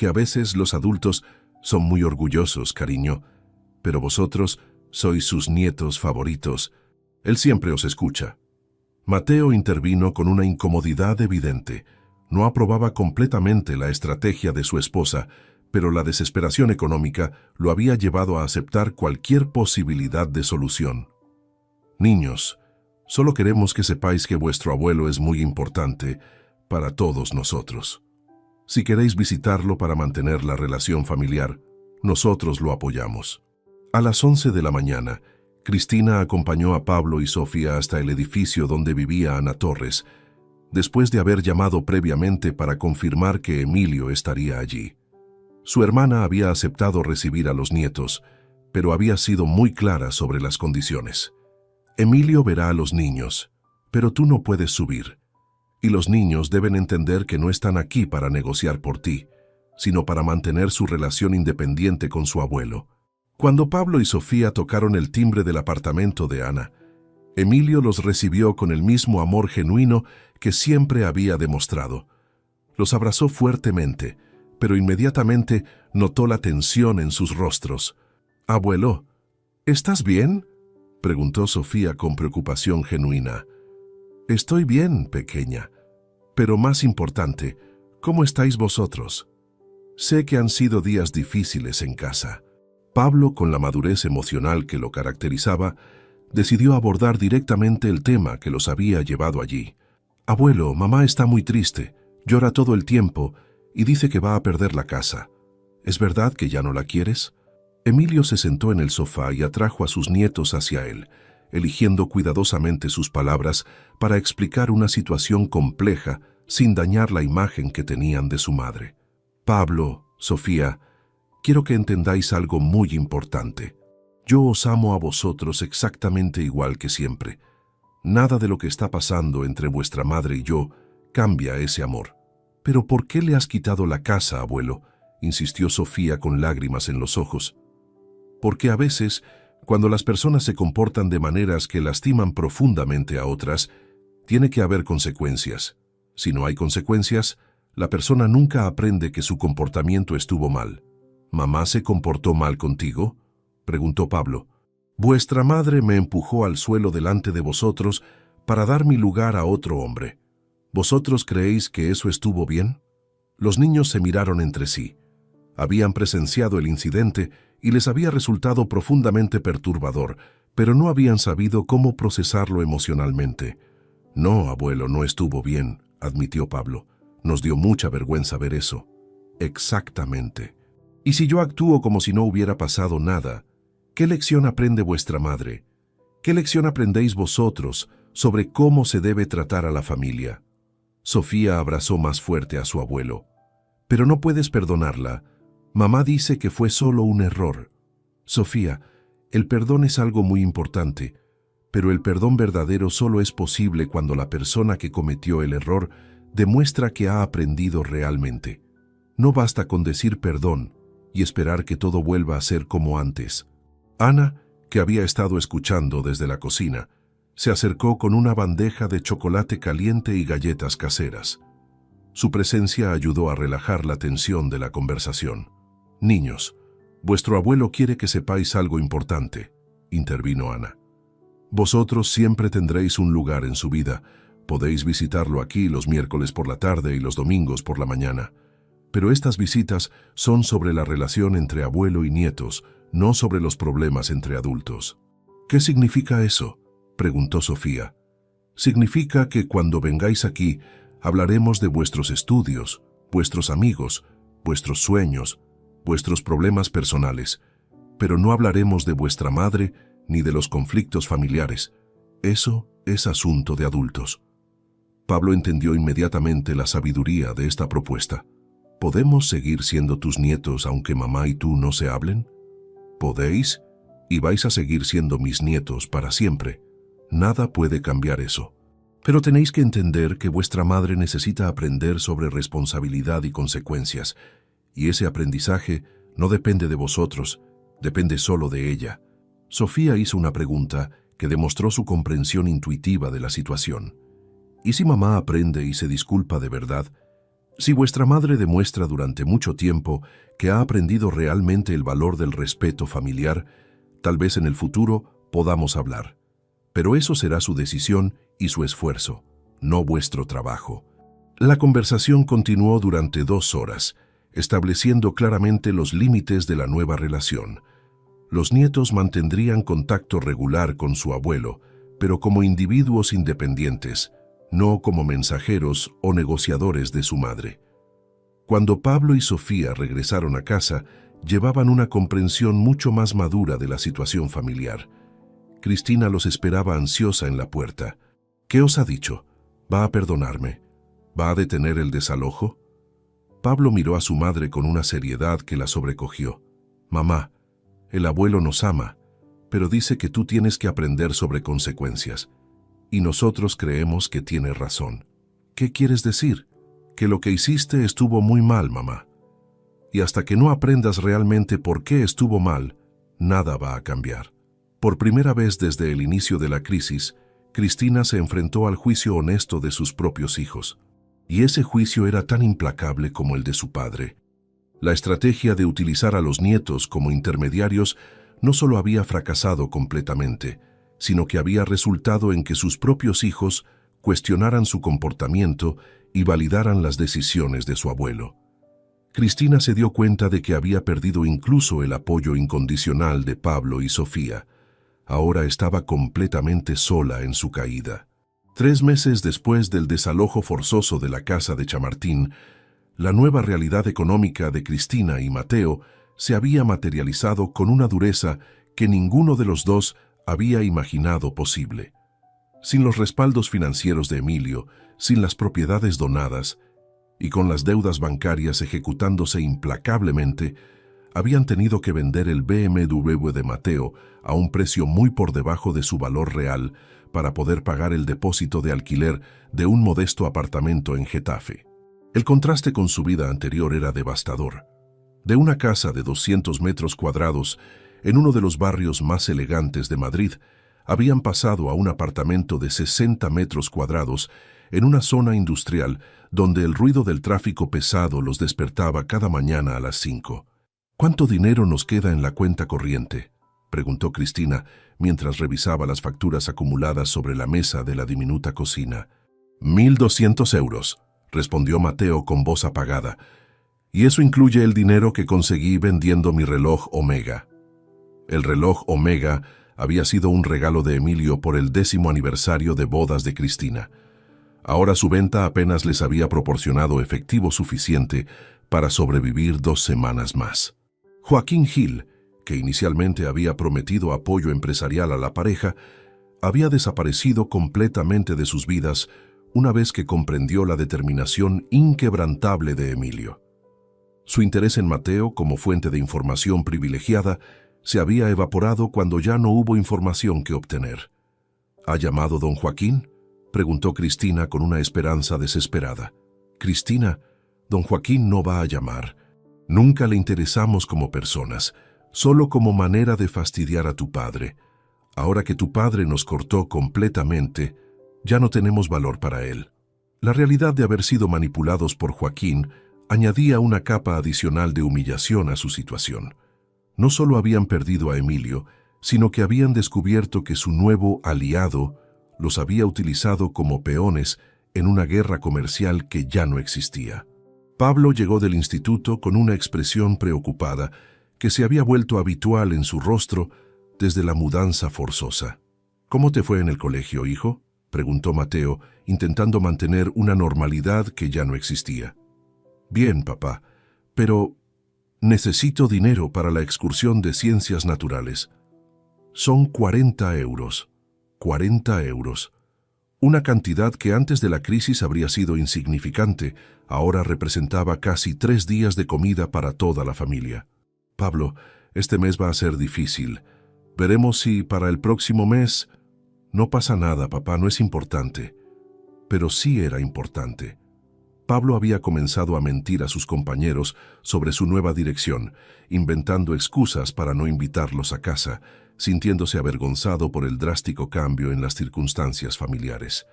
a veces los adultos son muy orgullosos, cariño, pero vosotros sois sus nietos favoritos. Él siempre os escucha». Mateo intervino con una incomodidad evidente. No aprobaba completamente la estrategia de su esposa, pero la desesperación económica lo había llevado a aceptar cualquier posibilidad de solución. «Niños, solo queremos que sepáis que vuestro abuelo es muy importante para todos nosotros. Si queréis visitarlo para mantener la relación familiar, nosotros lo apoyamos». A las 11 de la mañana, Cristina acompañó a Pablo y Sofía hasta el edificio donde vivía Ana Torres, después de haber llamado previamente para confirmar que Emilio estaría allí. Su hermana había aceptado recibir a los nietos, pero había sido muy clara sobre las condiciones. «Emilio verá a los niños, pero tú no puedes subir. Y los niños deben entender que no están aquí para negociar por ti, sino para mantener su relación independiente con su abuelo». Cuando Pablo y Sofía tocaron el timbre del apartamento de Ana, Emilio los recibió con el mismo amor genuino que siempre había demostrado. Los abrazó fuertemente, pero inmediatamente notó la tensión en sus rostros. «Abuelo, ¿estás bien?», preguntó Sofía con preocupación genuina. «Estoy bien, pequeña. Pero más importante, ¿cómo estáis vosotros? Sé que han sido días difíciles en casa». Pablo, con la madurez emocional que lo caracterizaba, decidió abordar directamente el tema que los había llevado allí. «Abuelo, mamá está muy triste, llora todo el tiempo y dice que va a perder la casa. ¿Es verdad que ya no la quieres?». Emilio se sentó en el sofá y atrajo a sus nietos hacia él, eligiendo cuidadosamente sus palabras para explicar una situación compleja sin dañar la imagen que tenían de su madre. «Pablo, Sofía, quiero que entendáis algo muy importante. Yo os amo a vosotros exactamente igual que siempre. Nada de lo que está pasando entre vuestra madre y yo cambia ese amor». «¿Pero por qué le has quitado la casa, abuelo?», insistió Sofía con lágrimas en los ojos. «Porque a veces, cuando las personas se comportan de maneras que lastiman profundamente a otras, tiene que haber consecuencias. Si no hay consecuencias, la persona nunca aprende que su comportamiento estuvo mal». «¿Mamá se comportó mal contigo?», preguntó Pablo. «Vuestra madre me empujó al suelo delante de vosotros para dar mi lugar a otro hombre. ¿Vosotros creéis que eso estuvo bien? Los niños se miraron entre sí. Habían presenciado el incidente y les había resultado profundamente perturbador, pero no habían sabido cómo procesarlo emocionalmente. No, abuelo, no estuvo bien, admitió Pablo. Nos dio mucha vergüenza ver eso. Exactamente. Y si yo actúo como si no hubiera pasado nada, ¿qué lección aprende vuestra madre? ¿Qué lección aprendéis vosotros sobre cómo se debe tratar a la familia? Sofía abrazó más fuerte a su abuelo. Pero no puedes perdonarla. Mamá dice que fue solo un error. Sofía, el perdón es algo muy importante, pero el perdón verdadero solo es posible cuando la persona que cometió el error demuestra que ha aprendido realmente. No basta con decir perdón y esperar que todo vuelva a ser como antes. Ana, que había estado escuchando desde la cocina, se acercó con una bandeja de chocolate caliente y galletas caseras. Su presencia ayudó a relajar la tensión de la conversación. «Niños, vuestro abuelo quiere que sepáis algo importante», intervino Ana. «Vosotros siempre tendréis un lugar en su vida. Podéis visitarlo aquí los miércoles por la tarde y los domingos por la mañana. Pero estas visitas son sobre la relación entre abuelo y nietos, no sobre los problemas entre adultos». «¿Qué significa eso?», preguntó Sofía. «Significa que cuando vengáis aquí, hablaremos de vuestros estudios, vuestros amigos, vuestros sueños, vuestros problemas personales, pero no hablaremos de vuestra madre ni de los conflictos familiares. Eso es asunto de adultos». Pablo entendió inmediatamente la sabiduría de esta propuesta. ¿Podemos seguir siendo tus nietos aunque mamá y tú no se hablen? Podéis, y vais a seguir siendo mis nietos para siempre. Nada puede cambiar eso. Pero tenéis que entender que vuestra madre necesita aprender sobre responsabilidad y consecuencias, y ese aprendizaje no depende de vosotros, depende solo de ella. Sofía hizo una pregunta que demostró su comprensión intuitiva de la situación. ¿Y si mamá aprende y se disculpa de verdad? Si vuestra madre demuestra durante mucho tiempo que ha aprendido realmente el valor del respeto familiar, tal vez en el futuro podamos hablar. Pero eso será su decisión y su esfuerzo, no vuestro trabajo. La conversación continuó durante 2 horas, estableciendo claramente los límites de la nueva relación. Los nietos mantendrían contacto regular con su abuelo, pero como individuos independientes, no como mensajeros o negociadores de su madre. Cuando Pablo y Sofía regresaron a casa, llevaban una comprensión mucho más madura de la situación familiar. Cristina los esperaba ansiosa en la puerta. «¿Qué os ha dicho? ¿Va a perdonarme? ¿Va a detener el desalojo?» Pablo miró a su madre con una seriedad que la sobrecogió. «Mamá, el abuelo nos ama, pero dice que tú tienes que aprender sobre consecuencias. Y nosotros creemos que tiene razón». «¿Qué quieres decir?» «Que lo que hiciste estuvo muy mal, mamá. Y hasta que no aprendas realmente por qué estuvo mal, nada va a cambiar». Por primera vez desde el inicio de la crisis, Cristina se enfrentó al juicio honesto de sus propios hijos. Y ese juicio era tan implacable como el de su padre. La estrategia de utilizar a los nietos como intermediarios no solo había fracasado completamente, sino que había resultado en que sus propios hijos cuestionaran su comportamiento y validaran las decisiones de su abuelo. Cristina se dio cuenta de que había perdido incluso el apoyo incondicional de Pablo y Sofía. Ahora estaba completamente sola en su caída. 3 meses después del desalojo forzoso de la casa de Chamartín, la nueva realidad económica de Cristina y Mateo se había materializado con una dureza que ninguno de los dos había imaginado posible. Sin los respaldos financieros de Emilio, sin las propiedades donadas y con las deudas bancarias ejecutándose implacablemente, habían tenido que vender el BMW de Mateo a un precio muy por debajo de su valor real para poder pagar el depósito de alquiler de un modesto apartamento en Getafe. El contraste con su vida anterior era devastador. De una casa de 200 metros cuadrados en uno de los barrios más elegantes de Madrid, habían pasado a un apartamento de 60 metros cuadrados en una zona industrial donde el ruido del tráfico pesado los despertaba cada mañana a las 5. «¿Cuánto dinero nos queda en la cuenta corriente?», preguntó Cristina mientras revisaba las facturas acumuladas sobre la mesa de la diminuta cocina. 1.200 euros, respondió Mateo con voz apagada. Y eso incluye el dinero que conseguí vendiendo mi reloj Omega. El reloj Omega había sido un regalo de Emilio por el 10º aniversario de bodas de Cristina. Ahora su venta apenas les había proporcionado efectivo suficiente para sobrevivir 2 semanas más. Joaquín Gil, que inicialmente había prometido apoyo empresarial a la pareja, había desaparecido completamente de sus vidas una vez que comprendió la determinación inquebrantable de Emilio. Su interés en Mateo como fuente de información privilegiada se había evaporado cuando ya no hubo información que obtener. ¿Ha llamado don Joaquín?, preguntó Cristina con una esperanza desesperada. Cristina, don Joaquín no va a llamar. Nunca le interesamos como personas, solo como manera de fastidiar a tu padre. Ahora que tu padre nos cortó completamente, ya no tenemos valor para él. La realidad de haber sido manipulados por Joaquín añadía una capa adicional de humillación a su situación. No solo habían perdido a Emilio, sino que habían descubierto que su nuevo aliado los había utilizado como peones en una guerra comercial que ya no existía. Pablo llegó del instituto con una expresión preocupada que se había vuelto habitual en su rostro desde la mudanza forzosa. ¿Cómo te fue en el colegio, hijo?, preguntó Mateo, intentando mantener una normalidad que ya no existía. Bien, papá, pero necesito dinero para la excursión de ciencias naturales. Son 40 euros. 40 euros. Una cantidad que antes de la crisis habría sido insignificante, ahora representaba casi 3 días de comida para toda la familia. Pablo, este mes va a ser difícil. Veremos si para el próximo mes... No pasa nada, papá, no es importante. Pero sí era importante. Pablo había comenzado a mentir a sus compañeros sobre su nueva dirección, inventando excusas para no invitarlos a casa, sintiéndose avergonzado por el drástico cambio en las circunstancias familiares.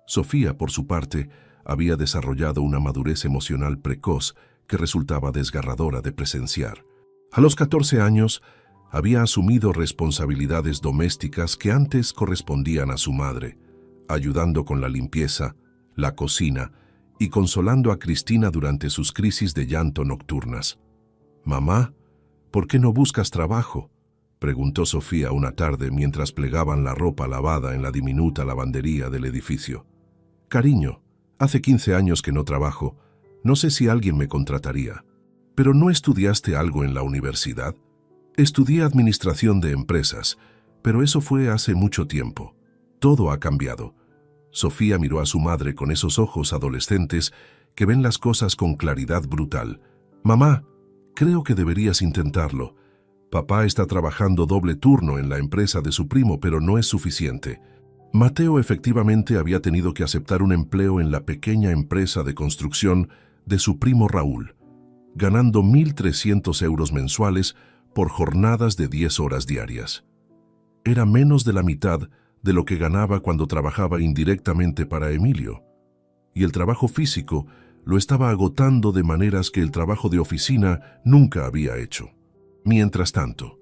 Sofía, por su parte, había desarrollado una madurez emocional precoz que resultaba desgarradora de presenciar. A los 14 años, había asumido responsabilidades domésticas que antes correspondían a su madre, ayudando con la limpieza, la cocina y consolando a Cristina durante sus crisis de llanto nocturnas. «Mamá, ¿por qué no buscas trabajo?», preguntó Sofía una tarde mientras plegaban la ropa lavada en la diminuta lavandería del edificio. «Cariño, hace 15 años que no trabajo. No sé si alguien me contrataría. ¿Pero no estudiaste algo en la universidad?» «Estudié administración de empresas, pero eso fue hace mucho tiempo. Todo ha cambiado». Sofía miró a su madre con esos ojos adolescentes que ven las cosas con claridad brutal. «Mamá, creo que deberías intentarlo. Papá está trabajando doble turno en la empresa de su primo, pero no es suficiente». Mateo efectivamente había tenido que aceptar un empleo en la pequeña empresa de construcción de su primo Raúl, ganando 1.300 euros mensuales por jornadas de 10 horas diarias. Era menos de la mitad de lo que ganaba cuando trabajaba indirectamente para Emilio, y el trabajo físico lo estaba agotando de maneras que el trabajo de oficina nunca había hecho. Mientras tanto,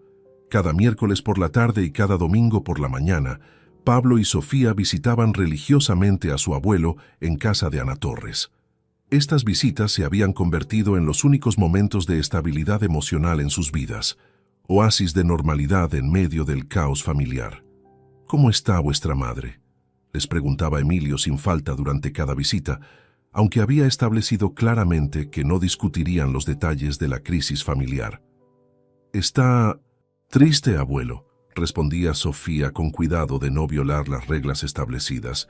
cada miércoles por la tarde y cada domingo por la mañana, Pablo y Sofía visitaban religiosamente a su abuelo en casa de Ana Torres. Estas visitas se habían convertido en los únicos momentos de estabilidad emocional en sus vidas, oasis de normalidad en medio del caos familiar. «¿Cómo está vuestra madre?», les preguntaba Emilio sin falta durante cada visita, aunque había establecido claramente que no discutirían los detalles de la crisis familiar. «Está triste, abuelo», respondía Sofía con cuidado de no violar las reglas establecidas.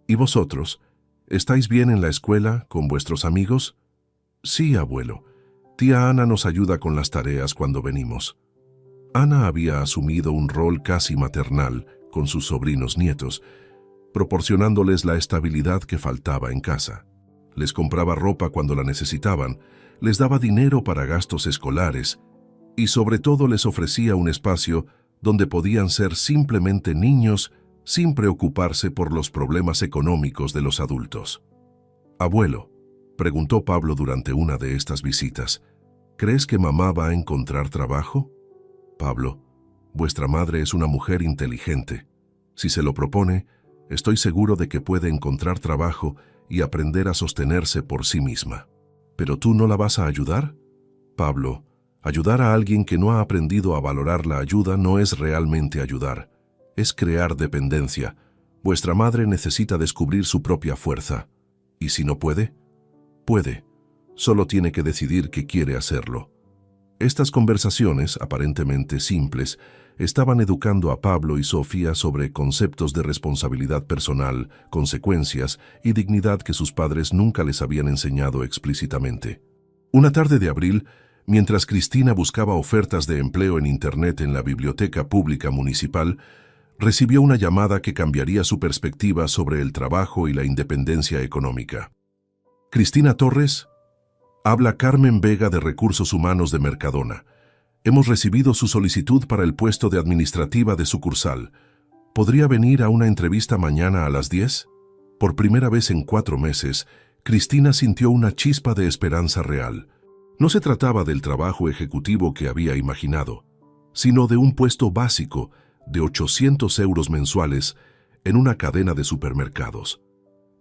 «¿Y vosotros? ¿Estáis bien en la escuela, con vuestros amigos?» «Sí, abuelo. Tía Ana nos ayuda con las tareas cuando venimos». Ana había asumido un rol casi maternal con sus sobrinos nietos, proporcionándoles la estabilidad que faltaba en casa. Les compraba ropa cuando la necesitaban, les daba dinero para gastos escolares y sobre todo les ofrecía un espacio donde podían ser simplemente niños sin preocuparse por los problemas económicos de los adultos. «Abuelo», preguntó Pablo durante una de estas visitas, «¿crees que mamá va a encontrar trabajo?» «Pablo, Vuestra madre es una mujer inteligente. Si se lo propone, estoy seguro de que puede encontrar trabajo y aprender a sostenerse por sí misma. ¿Pero tú no la vas a ayudar? Pablo, ayudar a alguien que no ha aprendido a valorar la ayuda no es realmente ayudar. Es crear dependencia. Vuestra madre necesita descubrir su propia fuerza. ¿Y si no puede? Puede. Solo tiene que decidir que quiere hacerlo. Estas conversaciones, aparentemente simples, estaban educando a Pablo y Sofía sobre conceptos de responsabilidad personal, consecuencias y dignidad que sus padres nunca les habían enseñado explícitamente. Una tarde de abril, mientras Cristina buscaba ofertas de empleo en Internet en la biblioteca pública municipal, recibió una llamada que cambiaría su perspectiva sobre el trabajo y la independencia económica. Cristina Torres, habla Carmen Vega de Recursos Humanos de Mercadona. Hemos recibido su solicitud para el puesto de administrativa de sucursal. ¿Podría venir a una entrevista mañana a las 10? Por primera vez en 4 meses, Cristina sintió una chispa de esperanza real. No se trataba del trabajo ejecutivo que había imaginado, sino de un puesto básico de 800 euros mensuales en una cadena de supermercados.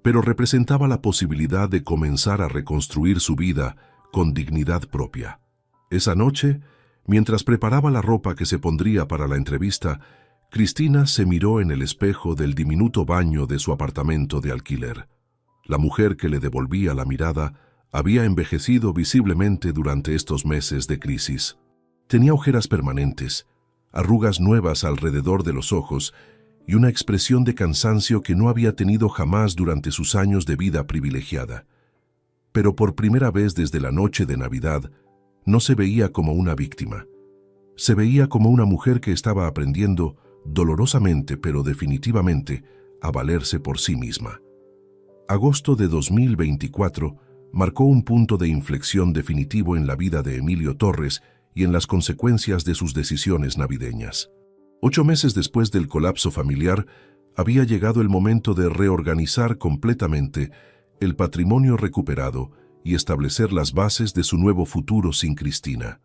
Pero representaba la posibilidad de comenzar a reconstruir su vida con dignidad propia. Esa noche, mientras preparaba la ropa que se pondría para la entrevista, Cristina se miró en el espejo del diminuto baño de su apartamento de alquiler. La mujer que le devolvía la mirada había envejecido visiblemente durante estos meses de crisis. Tenía ojeras permanentes, arrugas nuevas alrededor de los ojos y una expresión de cansancio que no había tenido jamás durante sus años de vida privilegiada. Pero por primera vez desde la noche de Navidad, no se veía como una víctima. Se veía como una mujer que estaba aprendiendo, dolorosamente pero definitivamente, a valerse por sí misma. Agosto de 2024 marcó un punto de inflexión definitivo en la vida de Emilio Torres y en las consecuencias de sus decisiones navideñas. 8 meses después del colapso familiar, había llegado el momento de reorganizar completamente el patrimonio recuperado y establecer las bases de su nuevo futuro sin Cristina.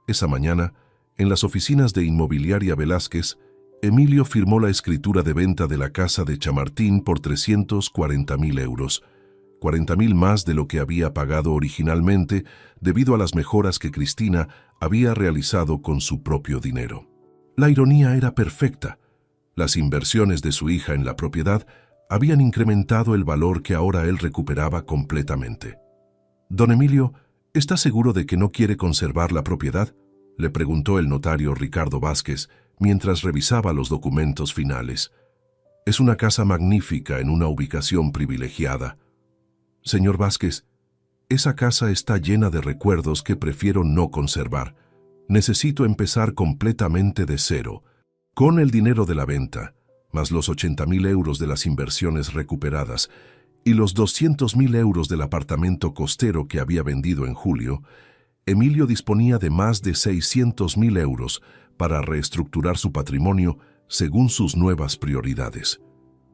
Esa mañana, en las oficinas de Inmobiliaria Velázquez, Emilio firmó la escritura de venta de la casa de Chamartín por 340.000 euros, 40.000 más de lo que había pagado originalmente debido a las mejoras que Cristina había realizado con su propio dinero. La ironía era perfecta. Las inversiones de su hija en la propiedad habían incrementado el valor que ahora él recuperaba completamente. «Don Emilio, ¿está seguro de que no quiere conservar la propiedad?», le preguntó el notario Ricardo Vázquez mientras revisaba los documentos finales. «Es una casa magnífica en una ubicación privilegiada». «Señor Vázquez, esa casa está llena de recuerdos que prefiero no conservar. Necesito empezar completamente de cero. Con el dinero de la venta, más los 80.000 euros de las inversiones recuperadas y los 200.000 euros del apartamento costero que había vendido en julio, Emilio disponía de más de 600.000 euros para reestructurar su patrimonio según sus nuevas prioridades.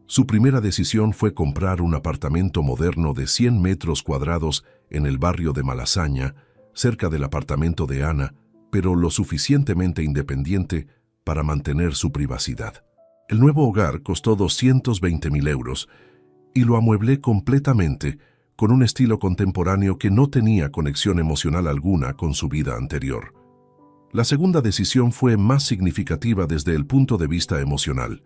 Su primera decisión fue comprar un apartamento moderno de 100 metros cuadrados en el barrio de Malasaña, cerca del apartamento de Ana, pero lo suficientemente independiente para mantener su privacidad. El nuevo hogar costó 220.000 euros y lo amueblé completamente con un estilo contemporáneo que no tenía conexión emocional alguna con su vida anterior. La segunda decisión fue más significativa desde el punto de vista emocional: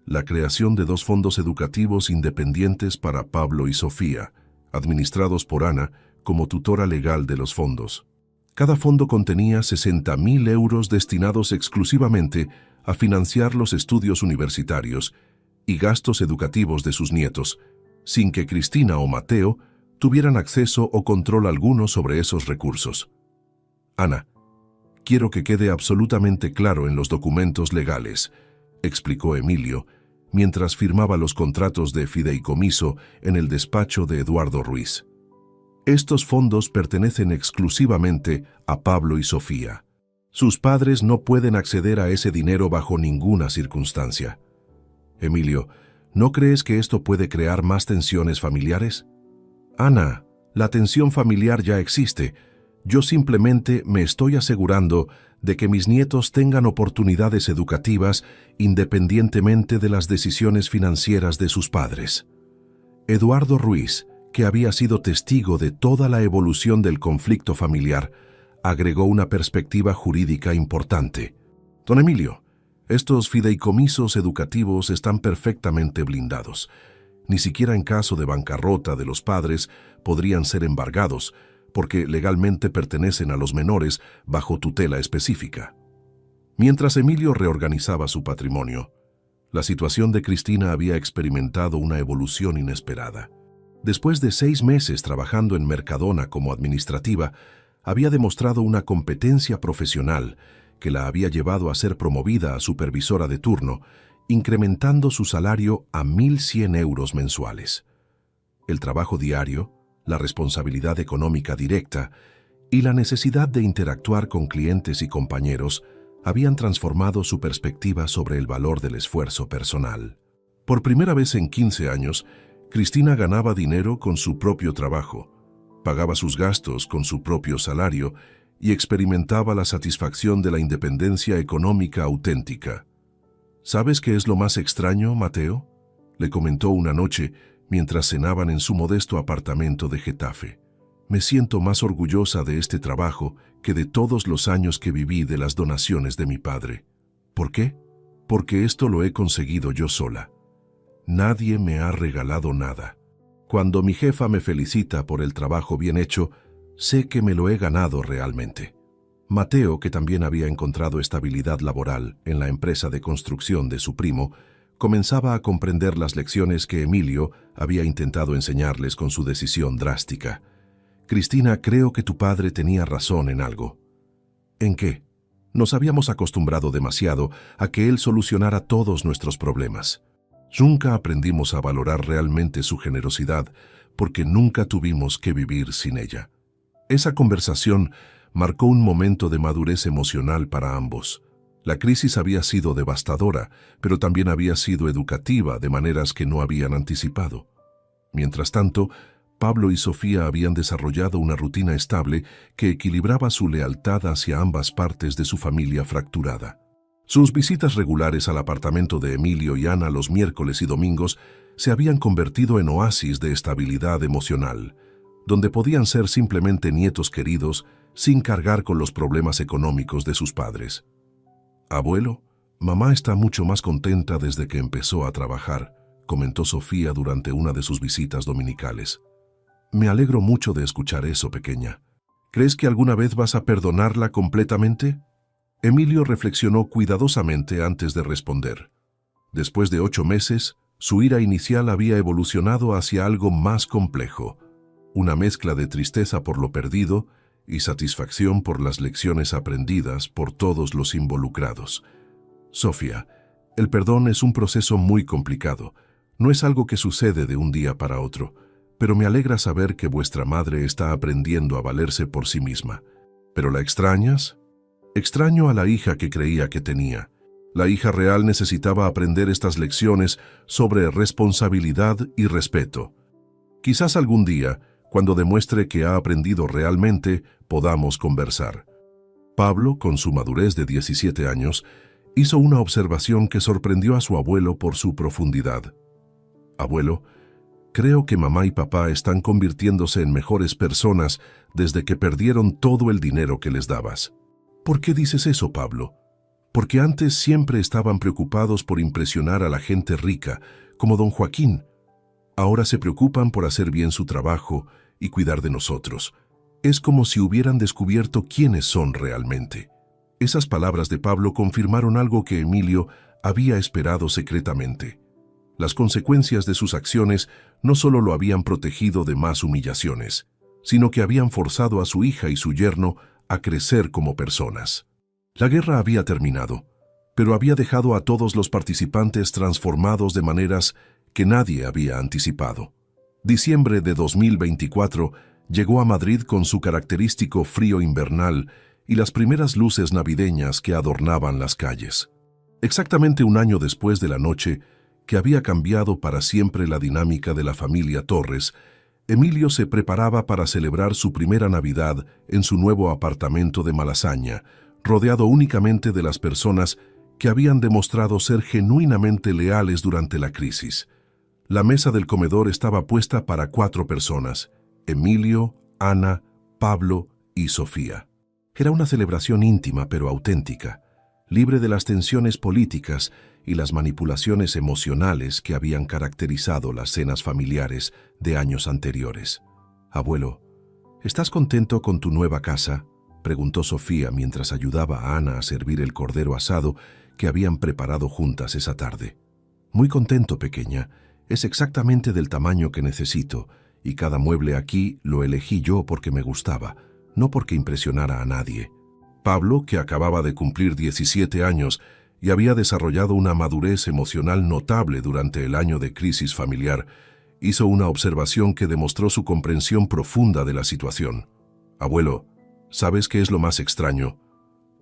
la creación de 2 fondos educativos independientes para Pablo y Sofía, administrados por Ana como tutora legal de los fondos. Cada fondo contenía 60.000 euros destinados exclusivamente a financiar los estudios universitarios y gastos educativos de sus nietos, sin que Cristina o Mateo tuvieran acceso o control alguno sobre esos recursos. «Ana, quiero que quede absolutamente claro en los documentos legales», explicó Emilio, mientras firmaba los contratos de fideicomiso en el despacho de Eduardo Ruiz. «Estos fondos pertenecen exclusivamente a Pablo y Sofía. Sus padres no pueden acceder a ese dinero bajo ninguna circunstancia. Emilio, ¿no crees que esto puede crear más tensiones familiares?» «Ana, la tensión familiar ya existe. Yo simplemente me estoy asegurando de que mis nietos tengan oportunidades educativas independientemente de las decisiones financieras de sus padres. Eduardo Ruiz, que había sido testigo de toda la evolución del conflicto familiar, agregó una perspectiva jurídica importante. Don Emilio, estos fideicomisos educativos están perfectamente blindados. Ni siquiera en caso de bancarrota de los padres podrían ser embargados, porque legalmente pertenecen a los menores bajo tutela específica. Mientras Emilio reorganizaba su patrimonio, la situación de Cristina había experimentado una evolución inesperada. Después de 6 meses trabajando en Mercadona como administrativa, había demostrado una competencia profesional que la había llevado a ser promovida a supervisora de turno, incrementando su salario a 1.100 euros mensuales. El trabajo diario, la responsabilidad económica directa y la necesidad de interactuar con clientes y compañeros habían transformado su perspectiva sobre el valor del esfuerzo personal. Por primera vez en 15 años, Cristina ganaba dinero con su propio trabajo, pagaba sus gastos con su propio salario y experimentaba la satisfacción de la independencia económica auténtica. ¿Sabes qué es lo más extraño, Mateo?, le comentó una noche mientras cenaban en su modesto apartamento de Getafe. Me siento más orgullosa de este trabajo que de todos los años que viví de las donaciones de mi padre. ¿Por qué? Porque esto lo he conseguido yo sola. Nadie me ha regalado nada. Cuando mi jefa me felicita por el trabajo bien hecho, sé que me lo he ganado realmente. Mateo, que también había encontrado estabilidad laboral en la empresa de construcción de su primo, comenzaba a comprender las lecciones que Emilio había intentado enseñarles con su decisión drástica. Cristina, creo que tu padre tenía razón en algo. ¿En qué? Nos habíamos acostumbrado demasiado a que él solucionara todos nuestros problemas. Nunca aprendimos a valorar realmente su generosidad porque nunca tuvimos que vivir sin ella. Esa conversación marcó un momento de madurez emocional para ambos. La crisis había sido devastadora, pero también había sido educativa de maneras que no habían anticipado. Mientras tanto, Pablo y Sofía habían desarrollado una rutina estable que equilibraba su lealtad hacia ambas partes de su familia fracturada. Sus visitas regulares al apartamento de Emilio y Ana los miércoles y domingos se habían convertido en oasis de estabilidad emocional, donde podían ser simplemente nietos queridos sin cargar con los problemas económicos de sus padres. «Abuelo, mamá está mucho más contenta desde que empezó a trabajar», comentó Sofía durante una de sus visitas dominicales. «Me alegro mucho de escuchar eso, pequeña. ¿Crees que alguna vez vas a perdonarla completamente?» Emilio reflexionó cuidadosamente antes de responder. Después de 8 meses, su ira inicial había evolucionado hacia algo más complejo, una mezcla de tristeza por lo perdido y satisfacción por las lecciones aprendidas por todos los involucrados. «Sofía, el perdón es un proceso muy complicado. No es algo que sucede de un día para otro, pero me alegra saber que vuestra madre está aprendiendo a valerse por sí misma. ¿Pero la extrañas?» «Extraño a la hija que creía que tenía. La hija real necesitaba aprender estas lecciones sobre responsabilidad y respeto. Quizás algún día, cuando demuestre que ha aprendido realmente, podamos conversar». Pablo, con su madurez de 17 años, hizo una observación que sorprendió a su abuelo por su profundidad. «Abuelo, creo que mamá y papá están convirtiéndose en mejores personas desde que perdieron todo el dinero que les dabas». «¿Por qué dices eso, Pablo?» «Porque antes siempre estaban preocupados por impresionar a la gente rica, como don Joaquín. Ahora se preocupan por hacer bien su trabajo y cuidar de nosotros. Es como si hubieran descubierto quiénes son realmente». Esas palabras de Pablo confirmaron algo que Emilio había esperado secretamente. Las consecuencias de sus acciones no solo lo habían protegido de más humillaciones, sino que habían forzado a su hija y su yerno a crecer como personas. La guerra había terminado, pero había dejado a todos los participantes transformados de maneras que nadie había anticipado. Diciembre de 2024 llegó a Madrid con su característico frío invernal y las primeras luces navideñas que adornaban las calles. Exactamente un año después de la noche que había cambiado para siempre la dinámica de la familia Torres, Emilio se preparaba para celebrar su primera Navidad en su nuevo apartamento de Malasaña, rodeado únicamente de las personas que habían demostrado ser genuinamente leales durante la crisis. La mesa del comedor estaba puesta para 4 personas: Emilio, Ana, Pablo y Sofía. Era una celebración íntima pero auténtica, libre de las tensiones políticas y las manipulaciones emocionales que habían caracterizado las cenas familiares de años anteriores. «Abuelo, ¿estás contento con tu nueva casa?», preguntó Sofía mientras ayudaba a Ana a servir el cordero asado que habían preparado juntas esa tarde. «Muy contento, pequeña. Es exactamente del tamaño que necesito, y cada mueble aquí lo elegí yo porque me gustaba, no porque impresionara a nadie». Pablo, que acababa de cumplir 17 años y había desarrollado una madurez emocional notable durante el año de crisis familiar, hizo una observación que demostró su comprensión profunda de la situación. «Abuelo, ¿sabes qué es lo más extraño?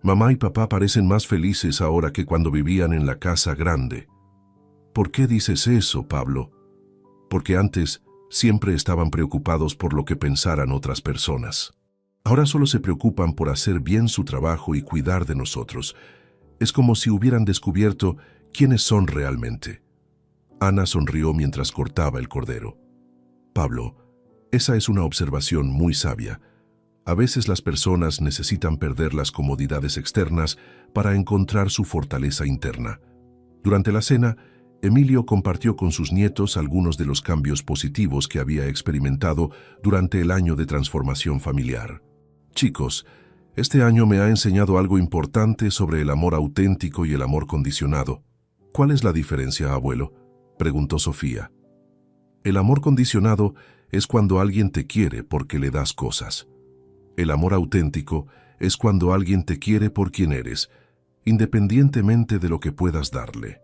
Mamá y papá parecen más felices ahora que cuando vivían en la casa grande». «¿Por qué dices eso, Pablo?». «Porque antes siempre estaban preocupados por lo que pensaran otras personas. Ahora solo se preocupan por hacer bien su trabajo y cuidar de nosotros. Es como si hubieran descubierto quiénes son realmente». Ana sonrió mientras cortaba el cordero. «Pablo, esa es una observación muy sabia. A veces las personas necesitan perder las comodidades externas para encontrar su fortaleza interna». Durante la cena, Emilio compartió con sus nietos algunos de los cambios positivos que había experimentado durante el año de transformación familiar. «Chicos, este año me ha enseñado algo importante sobre el amor auténtico y el amor condicionado». «¿Cuál es la diferencia, abuelo?», preguntó Sofía. «El amor condicionado es cuando alguien te quiere porque le das cosas. El amor auténtico es cuando alguien te quiere por quien eres, independientemente de lo que puedas darle».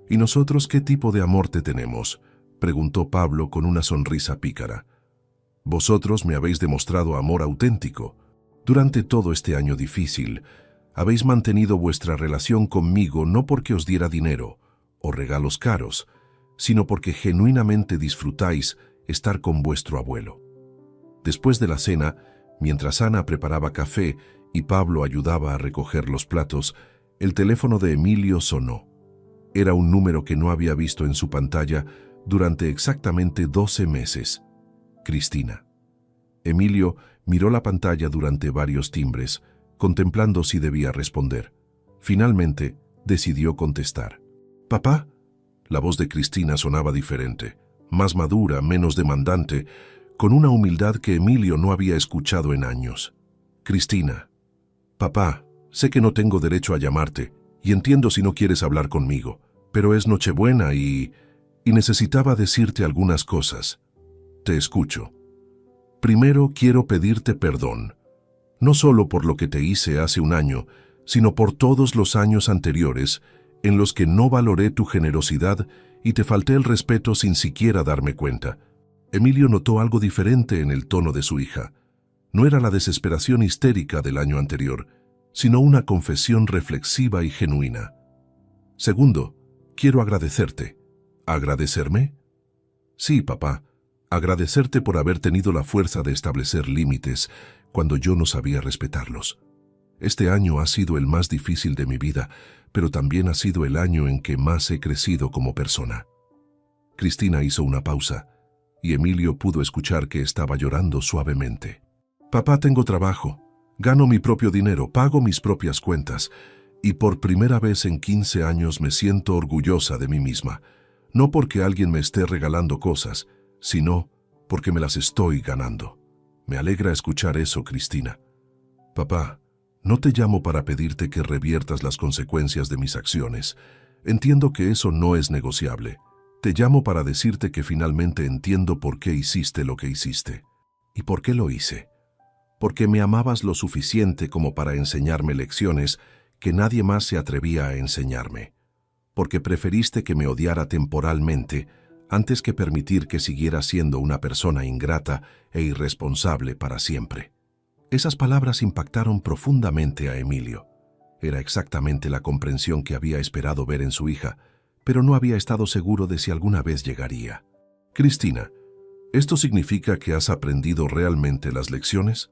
«¿Y nosotros qué tipo de amor te tenemos?», preguntó Pablo con una sonrisa pícara. «Vosotros me habéis demostrado amor auténtico. Durante todo este año difícil, habéis mantenido vuestra relación conmigo no porque os diera dinero o regalos caros, sino porque genuinamente disfrutáis estar con vuestro abuelo». Después de la cena, mientras Ana preparaba café y Pablo ayudaba a recoger los platos, el teléfono de Emilio sonó. Era un número que no había visto en su pantalla durante exactamente 12 meses. Cristina. Emilio miró la pantalla durante varios timbres, contemplando si debía responder. Finalmente, decidió contestar. «¿Papá?». La voz de Cristina sonaba diferente, más madura, menos demandante, con una humildad que Emilio no había escuchado en años. «Cristina, papá, sé que no tengo derecho a llamarte, y entiendo si no quieres hablar conmigo, pero es Nochebuena y necesitaba decirte algunas cosas. Te escucho. Primero quiero pedirte perdón, no solo por lo que te hice hace un año, sino por todos los años anteriores en los que no valoré tu generosidad y te falté el respeto sin siquiera darme cuenta». Emilio notó algo diferente en el tono de su hija. No era la desesperación histérica del año anterior, sino una confesión reflexiva y genuina. «Segundo, quiero agradecerte». «¿Agradecerme?». «Sí, papá. Agradecerte por haber tenido la fuerza de establecer límites cuando yo no sabía respetarlos. Este año ha sido el más difícil de mi vida, pero también ha sido el año en que más he crecido como persona». Cristina hizo una pausa, y Emilio pudo escuchar que estaba llorando suavemente. «Papá, tengo trabajo, gano mi propio dinero, pago mis propias cuentas, y por primera vez en 15 años me siento orgullosa de mí misma, no porque alguien me esté regalando cosas, sino porque me las estoy ganando». «Me alegra escuchar eso, Cristina. Papá, no te llamo para pedirte que reviertas las consecuencias de mis acciones. Entiendo que eso no es negociable. Te llamo para decirte que finalmente entiendo por qué hiciste lo que hiciste». «¿Y por qué lo hice?». «Porque me amabas lo suficiente como para enseñarme lecciones que nadie más se atrevía a enseñarme. Porque preferiste que me odiara temporalmente antes que permitir que siguiera siendo una persona ingrata e irresponsable para siempre». Esas palabras impactaron profundamente a Emilio. Era exactamente la comprensión que había esperado ver en su hija, pero no había estado seguro de si alguna vez llegaría. «Cristina, ¿Esto significa que has aprendido realmente las lecciones?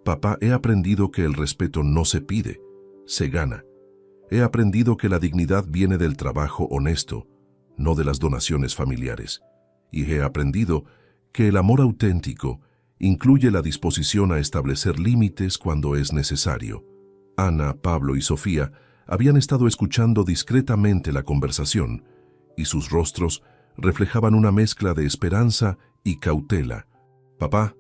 Papá, he aprendido que el respeto no se pide, se gana. He aprendido que la dignidad viene del trabajo honesto, no de las donaciones familiares. Y he aprendido que el amor auténtico incluye la disposición a establecer límites cuando es necesario. Ana, Pablo y Sofía habían estado escuchando discretamente la conversación, y sus rostros reflejaban una mezcla de esperanza y cautela. Papá,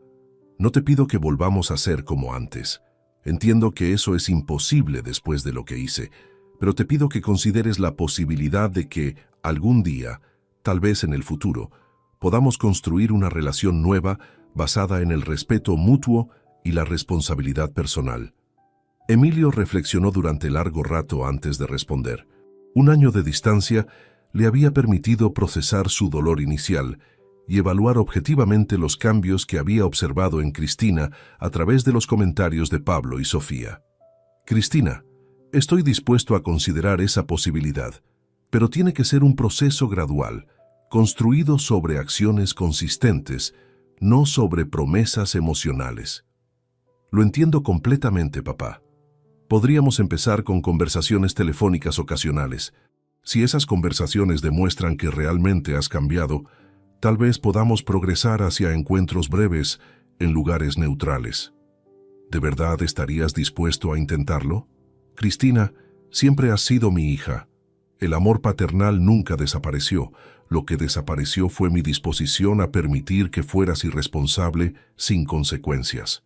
no te pido que volvamos a ser como antes. Entiendo que eso es imposible después de lo que hice, pero te pido que consideres la posibilidad de que, algún día, tal vez en el futuro, podamos construir una relación nueva basada en el respeto mutuo y la responsabilidad personal. Emilio reflexionó durante largo rato antes de responder. 1 año de distancia le había permitido procesar su dolor inicial y evaluar objetivamente los cambios que había observado en Cristina a través de los comentarios de Pablo y Sofía. Cristina, estoy dispuesto a considerar esa posibilidad, pero tiene que ser un proceso gradual, construido sobre acciones consistentes, no sobre promesas emocionales. Lo entiendo completamente, papá. Podríamos empezar con conversaciones telefónicas ocasionales. Si esas conversaciones demuestran que realmente has cambiado, tal vez podamos progresar hacia encuentros breves en lugares neutrales. ¿De verdad estarías dispuesto a intentarlo? Cristina, siempre has sido mi hija. El amor paternal nunca desapareció. Lo que desapareció fue mi disposición a permitir que fueras irresponsable sin consecuencias.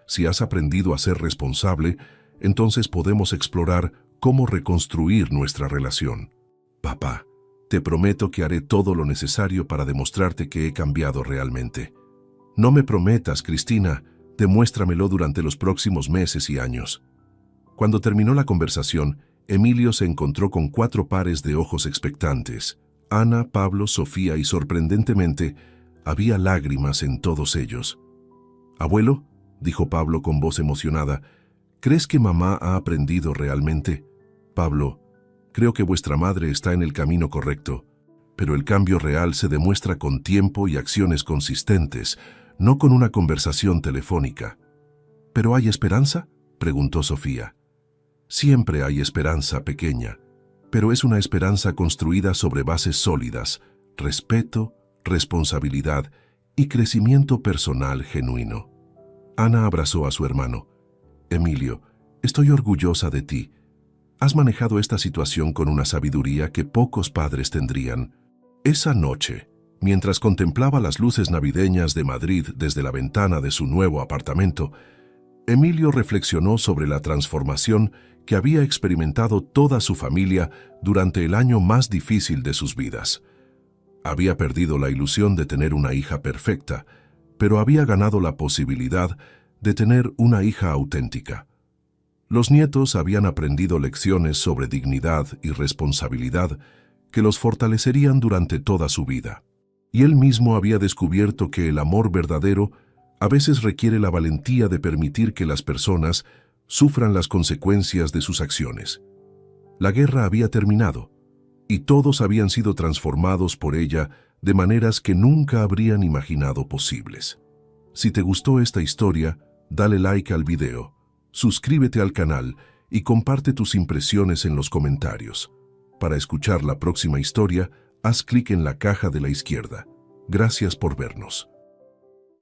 Si has aprendido a ser responsable, entonces podemos explorar cómo reconstruir nuestra relación. Papá, te prometo que haré todo lo necesario para demostrarte que he cambiado realmente. No me prometas, Cristina, demuéstramelo durante los próximos meses y años. Cuando terminó la conversación, Emilio se encontró con 4 pares de ojos expectantes. Ana, Pablo, Sofía y, sorprendentemente, había lágrimas en todos ellos. «Abuelo», dijo Pablo con voz emocionada, «¿crees que mamá ha aprendido realmente?» «Pablo, creo que vuestra madre está en el camino correcto, pero el cambio real se demuestra con tiempo y acciones consistentes, no con una conversación telefónica». «¿Pero hay esperanza?», preguntó Sofía. «Siempre hay esperanza, pequeña, pero es una esperanza construida sobre bases sólidas, respeto, responsabilidad y crecimiento personal genuino». Ana abrazó a su hermano. «Emilio, estoy orgullosa de ti. Has manejado esta situación con una sabiduría que pocos padres tendrían». Esa noche, mientras contemplaba las luces navideñas de Madrid desde la ventana de su nuevo apartamento, Emilio reflexionó sobre la transformación que había experimentado toda su familia durante el año más difícil de sus vidas. Había perdido la ilusión de tener una hija perfecta, pero había ganado la posibilidad de tener una hija auténtica. Los nietos habían aprendido lecciones sobre dignidad y responsabilidad que los fortalecerían durante toda su vida. Y él mismo había descubierto que el amor verdadero a veces requiere la valentía de permitir que las personas sufran las consecuencias de sus acciones. La guerra había terminado, y todos habían sido transformados por ella de maneras que nunca habrían imaginado posibles. Si te gustó esta historia, dale like al video, suscríbete al canal y comparte tus impresiones en los comentarios. Para escuchar la próxima historia, haz clic en la caja de la izquierda. Gracias por vernos.